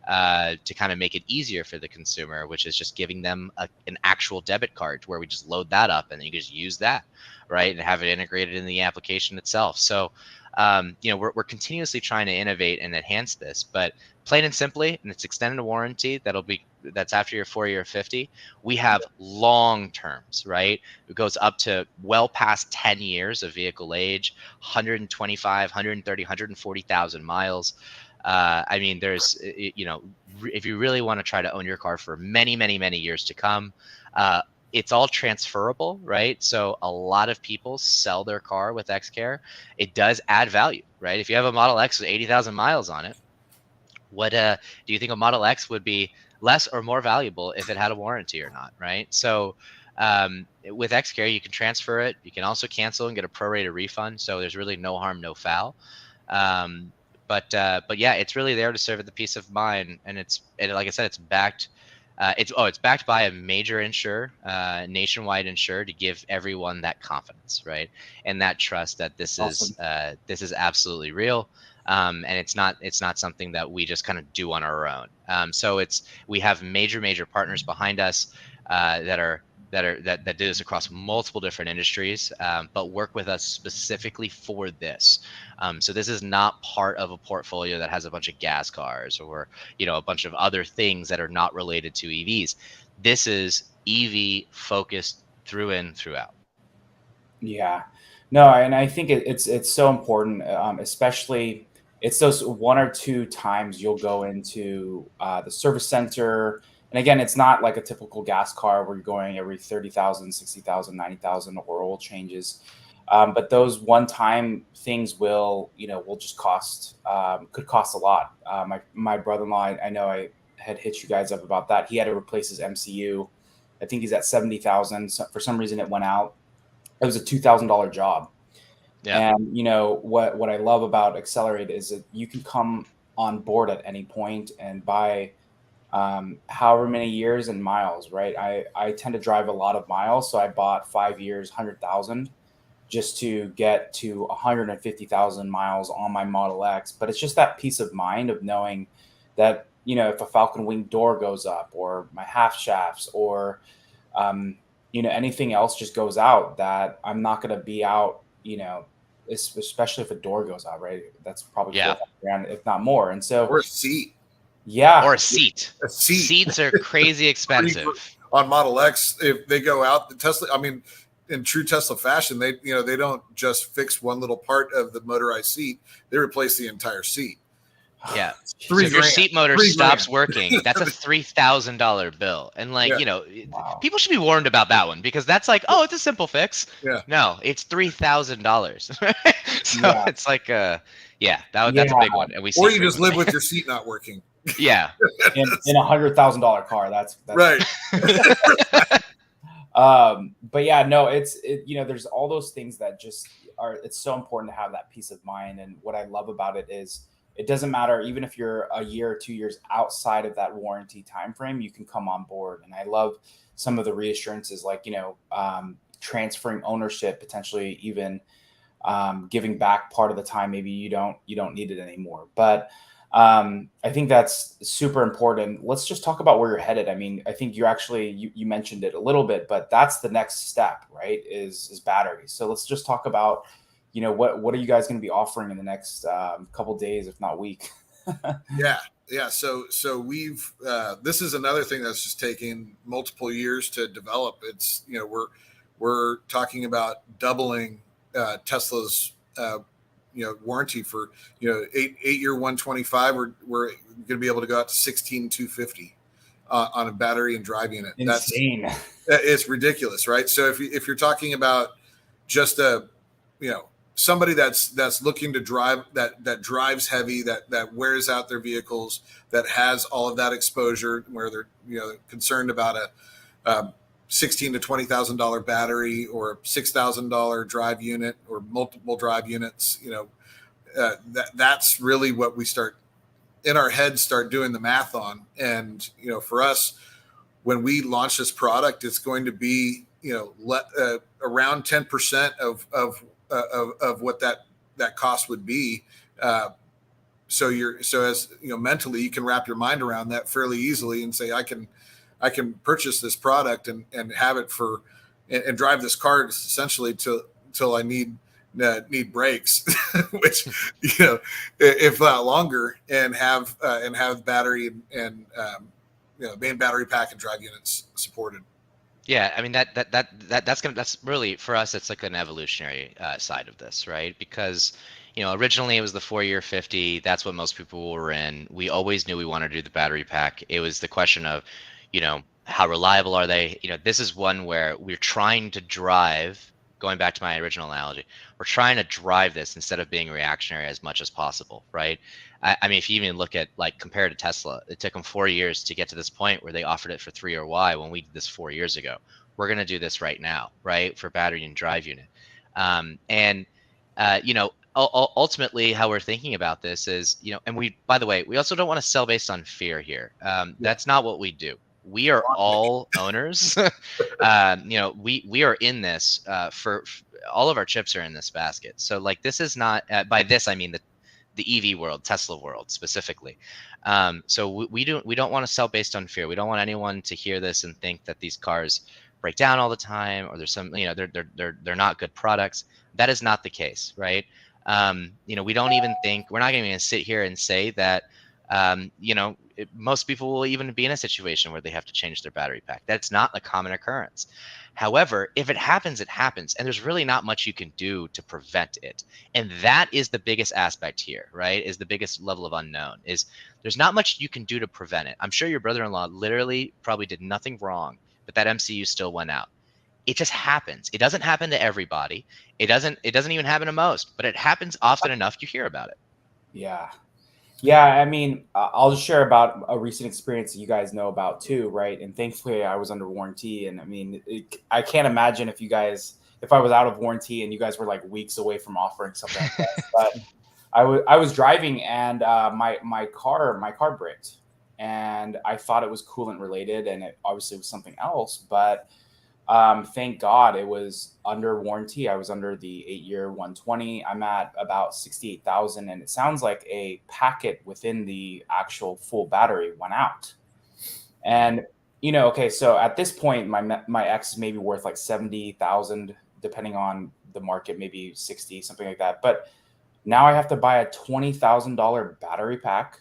To kind of make it easier for the consumer, which is just giving them an actual debit card where we just load that up and you can just use that, right? And have it integrated in the application itself. So, we're continuously trying to innovate and enhance this, but plain and simply, and it's extended warranty that's after your 4-year 50. We have long terms, right? It goes up to well past 10 years of vehicle age, 125, 130, 140,000 miles. I mean, there's, if you really want to try to own your car for many, many, many years to come, it's all transferable, right? So a lot of people sell their car with Xcare. It does add value, right? If you have a Model X with 80,000 miles on it, what do you think a Model X would be less or more valuable if it had a warranty or not, right? So with Xcare, you can transfer it. You can also cancel and get a prorated refund. So there's really no harm, no foul. But yeah, it's really there to serve the peace of mind, and like I said, it's backed. It's backed by a major insurer, nationwide insurer, to give everyone that confidence, right, and that trust that this is absolutely real, and it's not something that we just kind of do on our own. So we have major partners behind us that do this across multiple different industries, but work with us specifically for this. So this is not part of a portfolio that has a bunch of gas cars or a bunch of other things that are not related to EVs. This is EV focused through and throughout. Yeah, no, and I think it's so important, especially it's those 1 or 2 times you'll go into the service center. And again, it's not like a typical gas car where you're going every 30,000, 60,000, 90,000 or oil changes. But those one-time things will just could cost a lot. My brother-in-law, I know I had hit you guys up about that. He had to replace his MCU. I think he's at 70,000. So for some reason, it went out. It was a $2,000 job. Yeah. And what I love about Xcelerate is that you can come on board at any point and buy however many years and miles, right? I tend to drive a lot of miles, so I bought 5 years, 100,000. just to get to 150,000 miles on my Model X. But it's just that peace of mind of knowing that, you know, if a Falcon Wing door goes up, or my half shafts, or you know, anything else just goes out, that I'm not going to be out, you know, especially if a door goes out, right? That's probably Yeah. $4,000, if not more. And so, Or a seat. yeah, Or a seat. A seat. Seats are crazy expensive. On Model X, if they go out, the Tesla, I mean, in true Tesla fashion, they don't just fix one little part of the motorized seat; they replace the entire seat. Yeah. So $3,000. if your seat motor $3,000. stops working, that's a $3,000 bill. And like, Yeah. you know, wow. people should be warned about that one, because that's like, oh, it's a simple fix. Yeah. No, it's $3,000. So Yeah. it's like, yeah, that's a big one. And we see Or you just frequently. live with your seat not working. Yeah. in a $100,000 car. That's Right. But yeah, no, you know, there's all those things that just are, it's so important to have that peace of mind. And what I love about it is, it doesn't matter, even if you're a year or 2 years outside of that warranty timeframe, you can come on board. And I love some of the reassurances, like, you know, transferring ownership, potentially even giving back part of the time. Maybe you don't need it anymore. But I think that's super important. Let's just talk about where you're headed. I mean, I think you mentioned it a little bit, but that's the next step, right? Is batteries. So let's just talk about, you know, what are you guys going to be offering in the next couple days, if not week? Yeah. So we've this is another thing that's just taking multiple years to develop. It's, you know, we're talking about doubling Tesla's warranty for, you know, 8-year 125. We're going to be able to go out to 16,250 on a battery and drive unit. Insane. It's ridiculous, right? So if you're talking about just somebody that's looking to drive, that drives heavy, that wears out their vehicles, that has all of that exposure, where they're, you know, concerned about a $16,000 to $20,000 battery, or a $6,000 drive unit, or multiple drive units, you know, that's really what we start in our heads, start doing the math on. And, you know, for us, when we launch this product, it's going to be, you know, around 10% of what that cost would be. So as you know, mentally, you can wrap your mind around that fairly easily and say, I can purchase this product and have it and drive this car essentially till I need brakes, which, you know, if not longer, and have battery and you know, main battery pack and drive units supported. Yeah, I mean that's really, for us, it's like an evolutionary side of this, right? Because, you know, originally it was the 4-year 50. That's what most people were in. We always knew we wanted to do the battery pack. It was the question of, you know, how reliable are they? You know, this is one where we're trying to drive. Going back to my original analogy, we're trying to drive this instead of being reactionary as much as possible, right? I mean, if you even look at, like, compared to Tesla, it took them 4 years to get to this point where they offered it for 3 or Y when we did this 4 years ago. We're going to do this right now, right, for battery and drive unit. You know, ultimately, how we're thinking about this is, you know, and by the way, we also don't want to sell based on fear here. That's not what we do. We are all owners. You know, we are in this for all of our chips are in this basket. So, like, this is not, by this I mean the EV world, Tesla world specifically. So we don't want to sell based on fear. We don't want anyone to hear this and think that these cars break down all the time, or there's some, you know, they're not good products. That is not the case, right? You know, we don't even think, we're not going to sit here and say that, you know, most people will even be in a situation where they have to change their battery pack. That's not a common occurrence. However, if it happens, it happens, and there's really not much you can do to prevent it. And that is the biggest aspect here, right? Is the biggest level of unknown, is there's not much you can do to prevent it. I'm sure your brother-in-law literally probably did nothing wrong, but that MCU still went out. It just happens. It doesn't happen to everybody. It doesn't even happen to most, but it happens often enough you hear about it. Yeah. Yeah, I mean, I'll just share about a recent experience that you guys know about too, right? And thankfully, I was under warranty, and I mean, I can't imagine if I was out of warranty and you guys were like weeks away from offering something like that. But I was driving, and my car bricked, and I thought it was coolant related, and it obviously was something else. But Thank God it was under warranty. I was under the 8-year 120. I'm at about 68,000, and it sounds like a packet within the actual full battery went out. And okay, so at this point, my X is maybe worth like 70,000, depending on the market, maybe 60, something like that. But now I have to buy a $20,000 battery pack,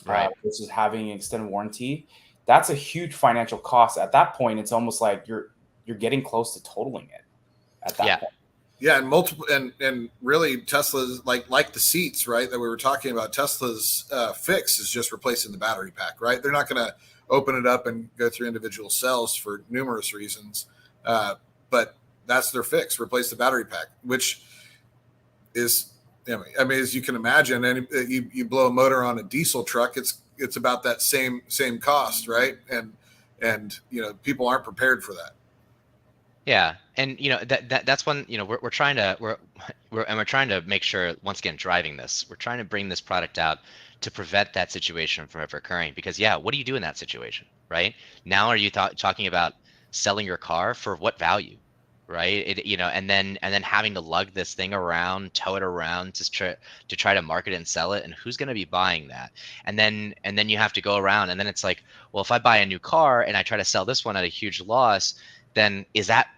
Right. which is having an extended warranty. That's a huge financial cost. At that point, it's almost like you're getting close to totaling it at that Yeah. point. Yeah, and multiple and really Tesla's like the seats, right, that we were talking about. Tesla's fix is just replacing the battery pack, right? They're not going to open it up and go through individual cells for numerous reasons, but that's their fix: replace the battery pack, which is, I mean, as you can imagine, and you blow a motor on a diesel truck, it's about that same cost, right? And people aren't prepared for that. Yeah, and that's when we're trying to we're trying to make sure, once again, driving this, we're trying to bring this product out to prevent that situation from ever occurring. Because what do you do in that situation, right? Now, are you talking about selling your car for what value, right? And then having to lug this thing around, tow it around to try to market and sell it, and who's going to be buying that? And then you have to go around, and then it's like, well, if I buy a new car and I try to sell this one at a huge loss, then is that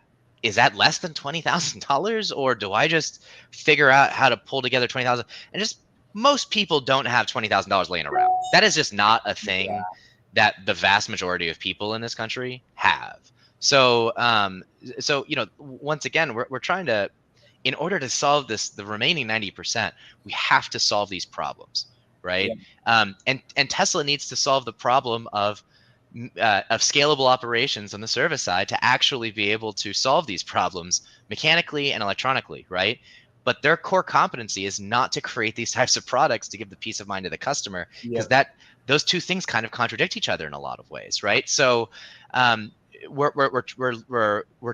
less than $20,000, or do I just figure out how to pull together 20,000? And just, most people don't have $20,000 laying around. That is just not a thing that the vast majority of people in this country have. So once again, we're trying to, in order to solve this, the remaining 90%, we have to solve these problems, right? And Tesla needs to solve the problem of scalable operations on the service side to actually be able to solve these problems mechanically and electronically, right? But their core competency is not to create these types of products to give the peace of mind to the customer, because those two things kind of contradict each other in a lot of ways, right? So we're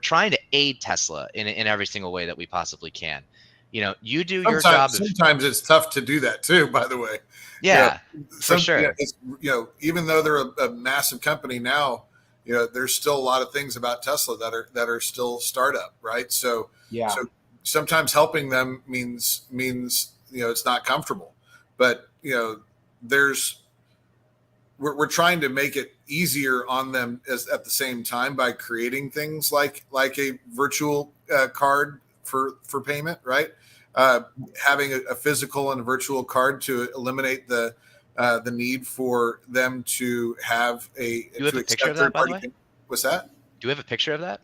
trying to aid Tesla in every single way that we possibly can. You do your job. Sometimes it's tough to do that too, by the way. Yeah, for sure. Even though they're a massive company now, there's still a lot of things about Tesla that are still startup, right? So sometimes helping them means it's not comfortable, but we're trying to make it easier on them at the same time by creating things like a virtual card for payment, right? Having a physical and a virtual card to eliminate the need for them to have Do you have a picture of that, by the way? What's that? Do you have a picture of that?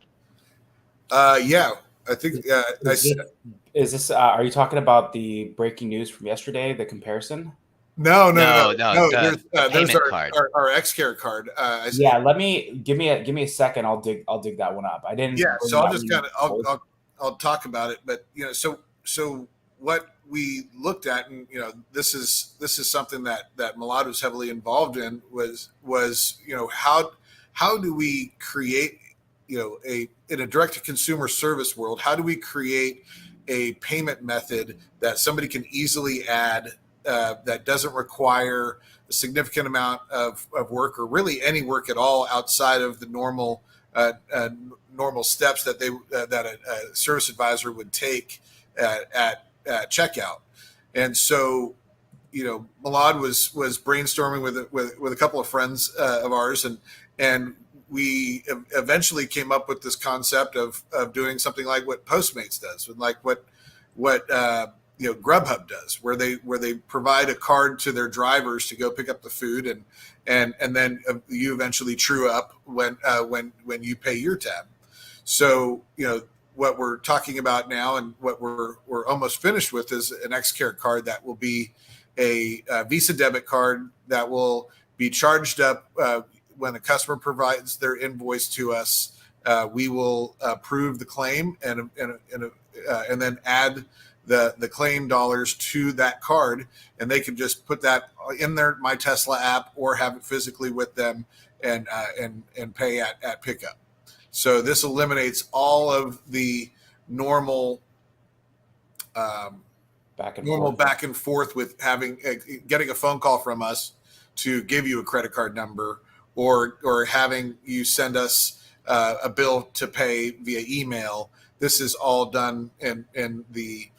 Yeah, I think. Is this? Are you talking about the breaking news from yesterday? The comparison? No. The There's card. our Xcare card. Give me a second. I'll dig that one up. I didn't. Yeah, so I'll just kind of I'll talk about it, but so what we looked at, and this is something that Milad was heavily involved in, was how do we create in a direct to consumer service world, how do we create a payment method that somebody can easily add, that doesn't require a significant amount of work, or really any work at all outside of the normal steps that a service advisor would take at checkout. And so, Milad was brainstorming with a couple of friends of ours, and we eventually came up with this concept of doing something like what Postmates does, and like what Grubhub does, where they provide a card to their drivers to go pick up the food, and then you eventually true up when you pay your tab. So what we're talking about now, and what we're almost finished with, is an Xcare card that will be a Visa debit card that will be charged up when a customer provides their invoice to us. We will approve the claim and then add the claim dollars to that card, and they can just put that in their My Tesla app or have it physically with them and pay at pickup. So this eliminates all of the normal back and forth with getting a phone call from us to give you a credit card number, or having you send us a bill to pay via email. This is all done in the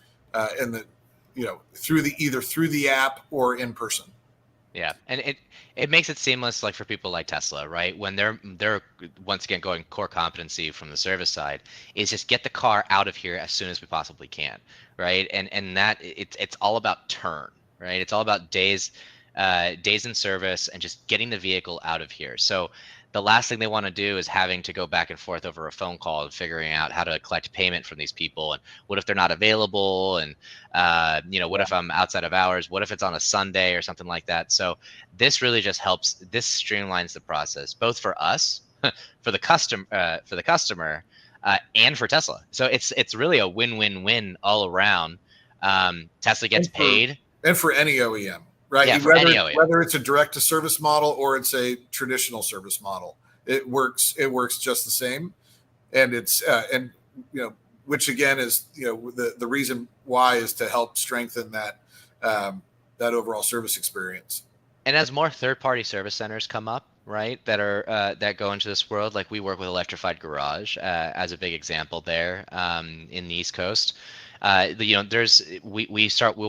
through the app or in person. Yeah, and it makes it seamless, like for people like Tesla, right? When they're once again going core competency from the service side is just get the car out of here as soon as we possibly can, right? And that it's all about turn, right? It's all about days in service and just getting the vehicle out of here. So the last thing they want to do is having to go back and forth over a phone call and figuring out how to collect payment from these people, and what if they're not available, and what if I'm outside of hours, what if it's on a Sunday or something like that. So this really just helps, this streamlines the process both for us for the customer and for Tesla. So it's really a win-win-win all around. Tesla gets paid, and for any OEM, right? Yeah, for any OEM. Whether it's a direct to service model or it's a traditional service model, it works just the same. And it's which again is the reason why is to help strengthen that overall service experience. And as more third-party service centers come up, right, that are that go into this world, like we work with Electrified Garage as a big example there in the East Coast. We'll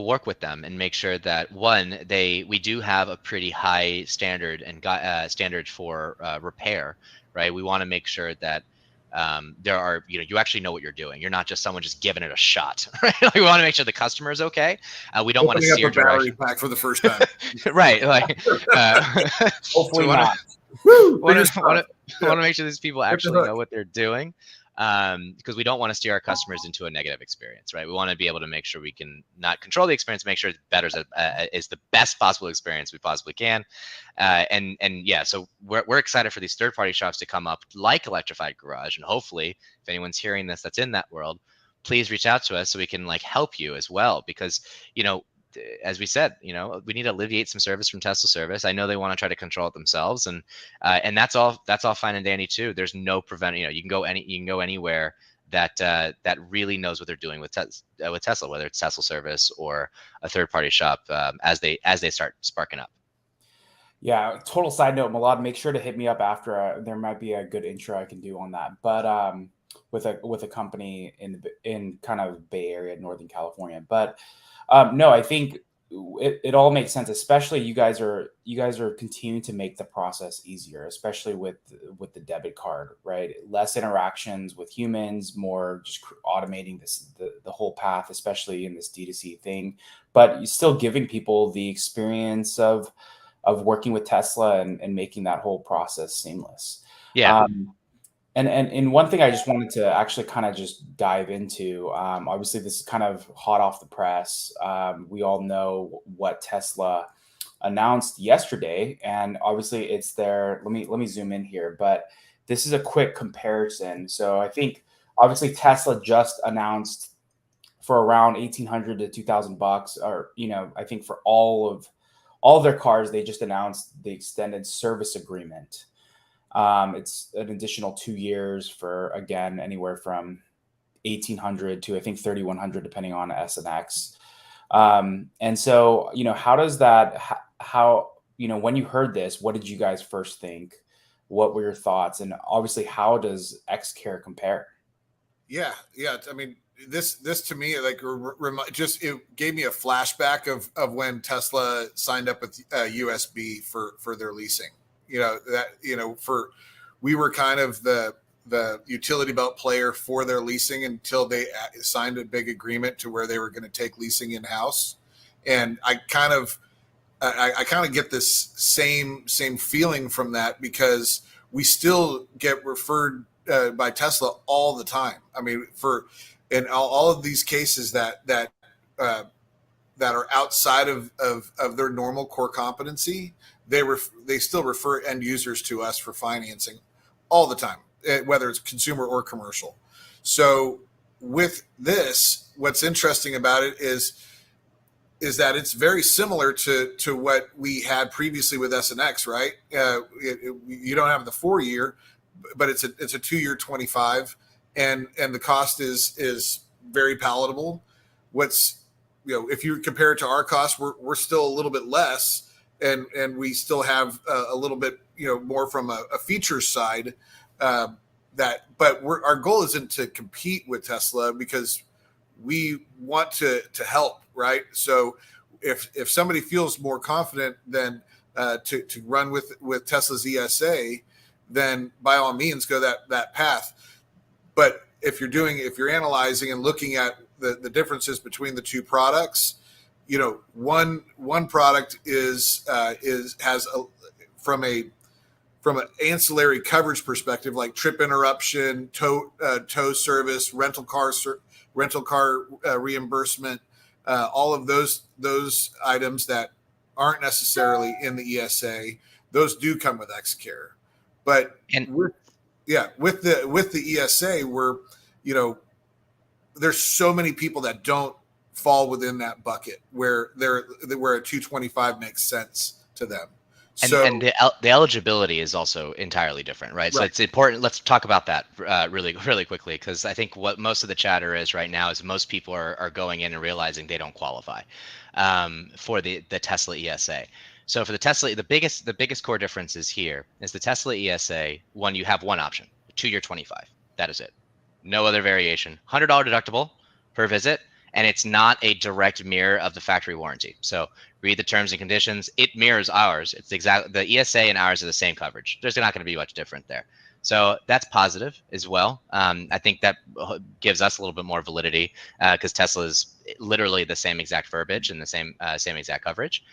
work with them and make sure that we do have a pretty high standard and standard for repair, right? We want to make sure that there are, you actually know what you're doing. You're not just someone just giving it a shot, right? Like, we want to make sure the customer is okay. We don't want to steer a battery pack for the first time, right? Like, hopefully not. We want to make sure these people actually know what they're doing, because we don't want to steer our customers into a negative experience, right? We want to be able to make sure we can not control the experience, make sure it's better, is the best possible experience we possibly can. So we're excited for these third-party shops to come up, like Electrified Garage, and hopefully, if anyone's hearing this that's in that world, please reach out to us so we can help you as well, because as we said, we need to alleviate some service from Tesla service. I know they want to try to control it themselves, and that's all fine and dandy too. There's no preventing. You can go anywhere that really knows what they're doing with Tesla, whether it's Tesla service or a third-party shop, as they start sparking up. Yeah, total side note, Milad, make sure to hit me up after. There might be a good intro I can do on that, but with a company in kind of Bay Area, Northern California. But no, I think it all makes sense. Especially you guys are continuing to make the process easier, especially with the debit card, right? Less interactions with humans, more just automating the whole path, especially in this D2C thing. But you're still giving people the experience of working with Tesla and making that whole process seamless. Yeah. And one thing I just wanted to actually kind of just dive into, obviously this is kind of hot off the press. We all know what Tesla announced yesterday, and obviously it's their, let me zoom in here, but this is a quick comparison. So I think obviously Tesla just announced for around $1,800 to $2,000, or, I think for all of their cars, they just announced the extended service agreement. It's an additional 2 years for, again, anywhere from 1,800 to I think 3,100, depending on S and X. And so, how does that, when you heard this, what did you guys first think? What were your thoughts? And obviously, how does Xcare compare? Yeah. I mean, this to me, just it gave me a flashback of when Tesla signed up with USB for their leasing. We were kind of the utility belt player for their leasing until they signed a big agreement to where they were going to take leasing in house. And I kind of get this same feeling from that, because we still get referred by Tesla all the time. I mean, in all of these cases that are outside of their normal core competency, they still refer end users to us for financing all the time, whether it's consumer or commercial. So with this, what's interesting about it is that it's very similar to what we had previously with S and X, right? You don't have the 4-year, but it's a 2-year 25, and the cost is very palatable. If you compare it to our cost, we're still a little bit less, and we still have a little bit more from a feature side but our goal isn't to compete with Tesla, because we want to help, right? So if somebody feels more confident than to run with Tesla's ESA, then by all means go that path. But if you're analyzing and looking at the differences between the two products, one product has from an ancillary coverage perspective, like trip interruption, tow service, rental car reimbursement, all of those items that aren't necessarily in the ESA, those do come with Xcare. But with the ESA, there's so many people that don't fall within that bucket where a 225 makes sense to them. And the eligibility is also entirely different, right? So it's important. Let's talk about that really quickly, because I think what most of the chatter is right now is most people are going in and realizing they don't qualify for the Tesla ESA. So for the Tesla, the biggest core difference is here is the Tesla ESA. You have one option, 2-year 25. That is it. No other variation. $100 deductible per visit. And it's not a direct mirror of the factory warranty. So read the terms and conditions. It mirrors ours. It's the ESA and ours are the same coverage. There's not going to be much different there. So that's positive as well. I think that gives us a little bit more validity because Tesla is literally the same exact verbiage and the same exact coverage.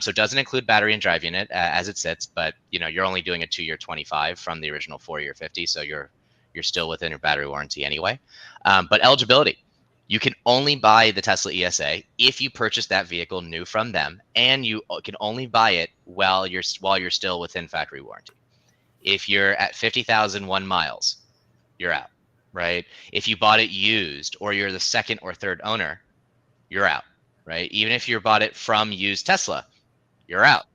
So it doesn't include battery and drive unit as it sits, but you're only doing a 2-year 25 from the original 4-year 50. So you're still within your battery warranty anyway. But eligibility. You can only buy the Tesla ESA if you purchase that vehicle new from them, and you can only buy it while you're still within factory warranty. If you're at 50,001 miles, you're out, right? If you bought it used or you're the second or third owner, you're out, right? Even if you bought it from used Tesla, you're out.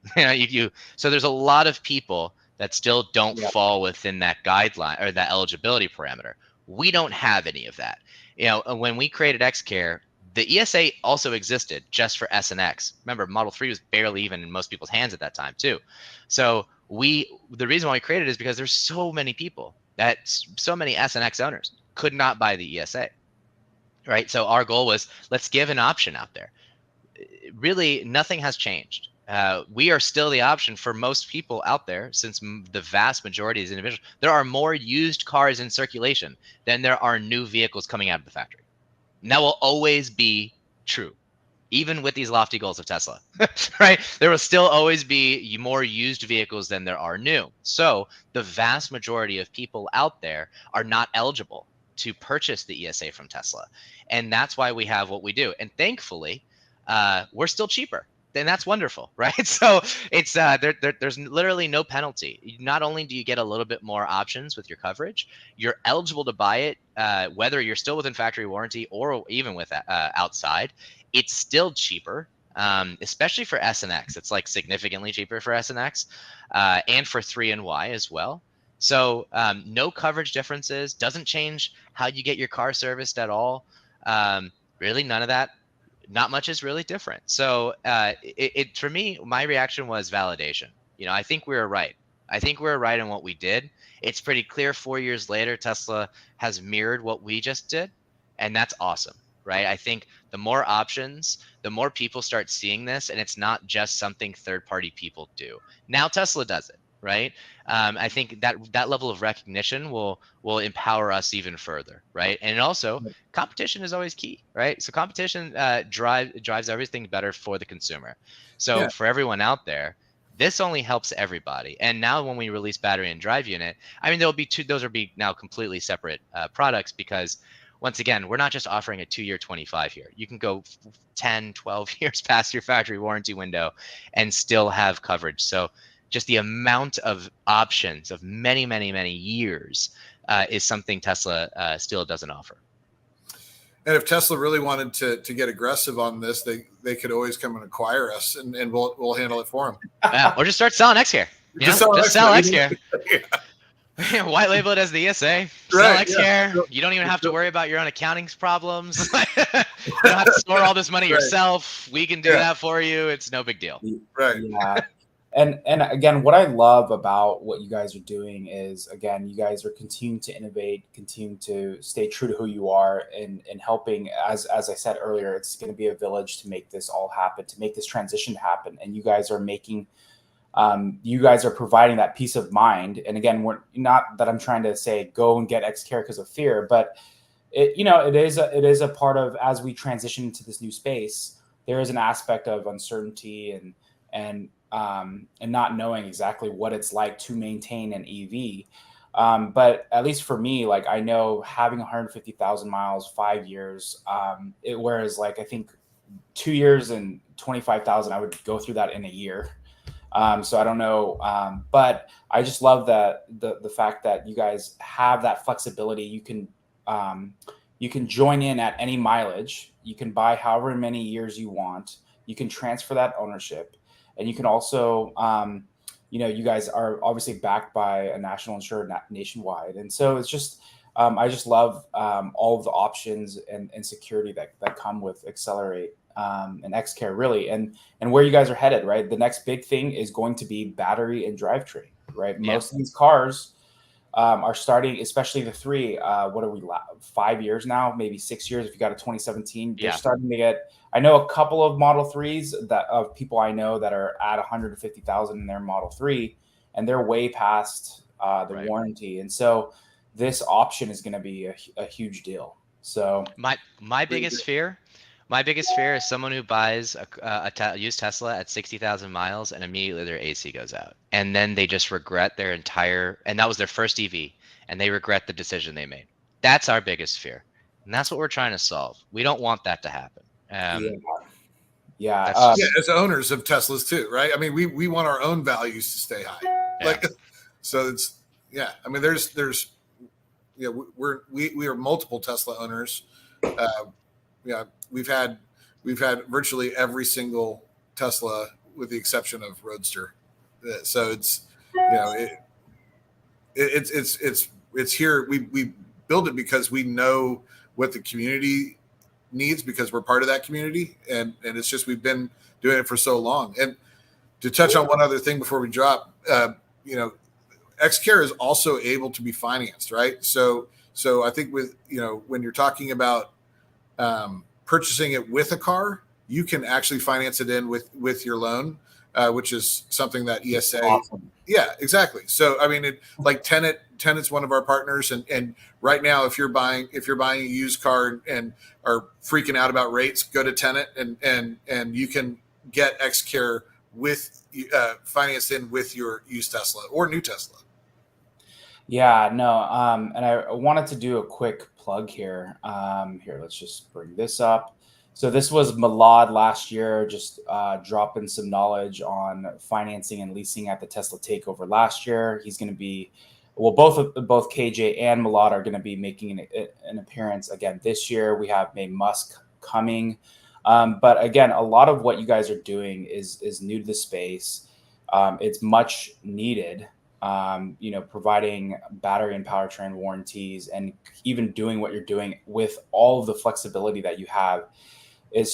So there's a lot of people that still don't fall within that guideline or that eligibility parameter. We don't have any of that. When we created Xcare, the ESA also existed just for S and X. Remember, Model 3 was barely even in most people's hands at that time too. So the reason why we created it is because there's so many people so many S and X owners could not buy the ESA, right? So our goal was, let's give an option out there. Really, nothing has changed. We are still the option for most people out there, since the vast majority of these individuals, there are more used cars in circulation than there are new vehicles coming out of the factory. And that will always be true, even with these lofty goals of Tesla, right? There will still always be more used vehicles than there are new. So the vast majority of people out there are not eligible to purchase the ESA from Tesla. And that's why we have what we do. And thankfully, we're still cheaper. And that's wonderful, right? So it's there's literally no penalty. Not only do you get a little bit more options with your coverage, you're eligible to buy it whether you're still within factory warranty or even with outside. It's still cheaper, especially for S and X. It's like significantly cheaper for S and X, and for 3 and Y as well. So no coverage differences. Doesn't change how you get your car serviced at all. Really, none of that. Not much is really different. So for me, my reaction was validation. I think we were right. I think we were right in what we did. It's pretty clear 4 years later, Tesla has mirrored what we just did. And that's awesome, right? I think the more options, the more people start seeing this, and it's not just something third-party people do. Now Tesla does it, right? I think that level of recognition will empower us even further, right? And also, competition is always key, right? So competition drives everything better for the consumer. So for everyone out there, this only helps everybody. And now when we release battery and drive unit, I mean, those will be now completely separate products, because once again, we're not just offering a 2-year 25 here. You can go 10, 12 years past your factory warranty window and still have coverage. So just the amount of options of many, many, many years is something Tesla still doesn't offer. And if Tesla really wanted to get aggressive on this, they could always come and acquire us, and we'll handle it for them. Yeah, or just start selling Xcare. Just sell Xcare. White label it as the ESA. Sell Xcare. Yeah. You don't even have to worry about your own accounting problems. You don't have to store all this money yourself. We can do that for you. It's no big deal. Right. Yeah. And again, what I love about what you guys are doing is, again, you guys are continuing to innovate, continue to stay true to who you are, and helping. As I said earlier, it's going to be a village to make this all happen, to make this transition happen. And you guys are making, you guys are providing that peace of mind. And again, we're not that I'm trying to say go and get Xcare because of fear, but it is a part of, as we transition into this new space, there is an aspect of uncertainty and not knowing exactly what it's like to maintain an EV. But at least for me, like, I know having 150,000 miles, 5 years, whereas like I think 2 years and 25,000, I would go through that in a year. So I don't know, but I just love that the fact that you guys have that flexibility. You can join in at any mileage. You can buy however many years you want. You can transfer that ownership, and you can also, you guys are obviously backed by a national insurer nationwide, and so it's just. I just love all of the options and security that come with Xcelerate and Xcare, really, and where you guys are headed, right? The next big thing is going to be battery and drivetrain, right? Yeah. Most of these cars are starting, especially the three. What are we? 5 years now, maybe 6 years if you got a 2017. They're starting to get. I know a couple of Model 3s of people I know that are at 150,000 in their Model 3, and they're way past the warranty, and so this option is going to be a huge deal. So my biggest fear is someone who buys a used Tesla at 60,000 miles and immediately their AC goes out, and then they just regret their entire, and that was their first EV, and they regret the decision they made. That's our biggest fear, and that's what we're trying to solve. We don't want that to happen. Yeah. As owners of Teslas too, right? I mean, we want our own values to stay high. Like, so it's I mean, there's we are multiple Tesla owners. We've had virtually every single Tesla with the exception of Roadster. So it's it's here. We build it because we know what the community needs, because we're part of that community, and it's just, we've been doing it for so long. And to touch on one other thing before we drop, Xcare is also able to be financed, right? So I think with, when you're talking about purchasing it with a car, you can actually finance it in with your loan, which is something that ESA. Awesome. Yeah, exactly. So I mean, like Tenet's one of our partners, and right now, if you're buying a used car and are freaking out about rates, go to Tenet and you can get Xcare with financed in with your used Tesla or new Tesla. Yeah, no, and I wanted to do a quick plug here. Here, let's just bring this up. So this was Milad last year, just dropping some knowledge on financing and leasing at the Tesla takeover last year. He's going to be, well, both KJ and Milad are going to be making an appearance again this year. We have May Musk coming, but again, a lot of what you guys are doing is new to the space. It's much needed. Providing battery and powertrain warranties, and even doing what you're doing with all of the flexibility that you have is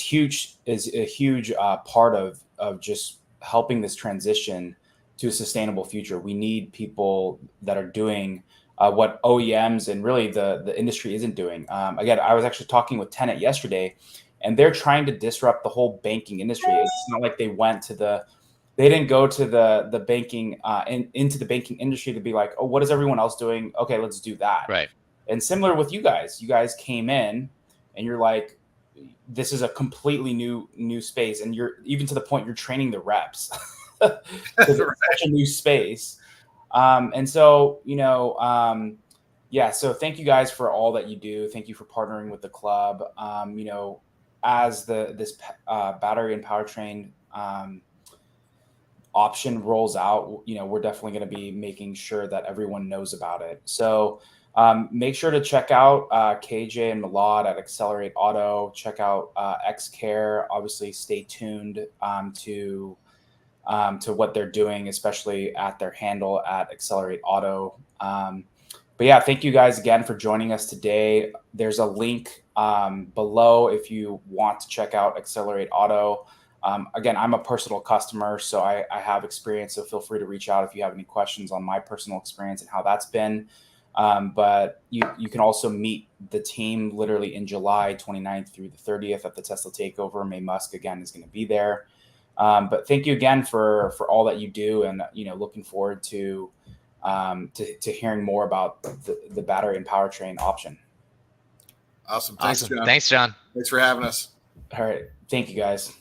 a huge part of just helping this transition to a sustainable future. We need people that are doing what OEMs and really the industry isn't doing. Again, I was actually talking with Tenet yesterday, and they're trying to disrupt the whole banking industry. It's not like they didn't go to the banking into the banking industry to be like, oh, what is everyone else doing? Okay, let's do that. Right. And similar with you guys came in and you're like, this is a completely new space, and you're even to the point you're training the reps because it's such a new space. And so so thank you guys for all that you do. Thank you for partnering with the club. As this battery and powertrain option rolls out, we're definitely going to be making sure that everyone knows about it. So make sure to check out KJ and Milad at Xcelerate Auto. Check out Xcare. Obviously, stay tuned to what they're doing, especially at their handle at Xcelerate Auto. But yeah, thank you guys again for joining us today. There's a link below if you want to check out Xcelerate Auto. Again, I'm a personal customer, so I have experience. So feel free to reach out if you have any questions on my personal experience and how that's been. But you can also meet the team literally in July 29th through the 30th at the Tesla Takeover. May Musk again is going to be there. But thank you again for all that you do, and looking forward to hearing more about the battery and powertrain option. Awesome. Thanks, Awesome. John. Thanks, John. Thanks for having us. All right, thank you guys.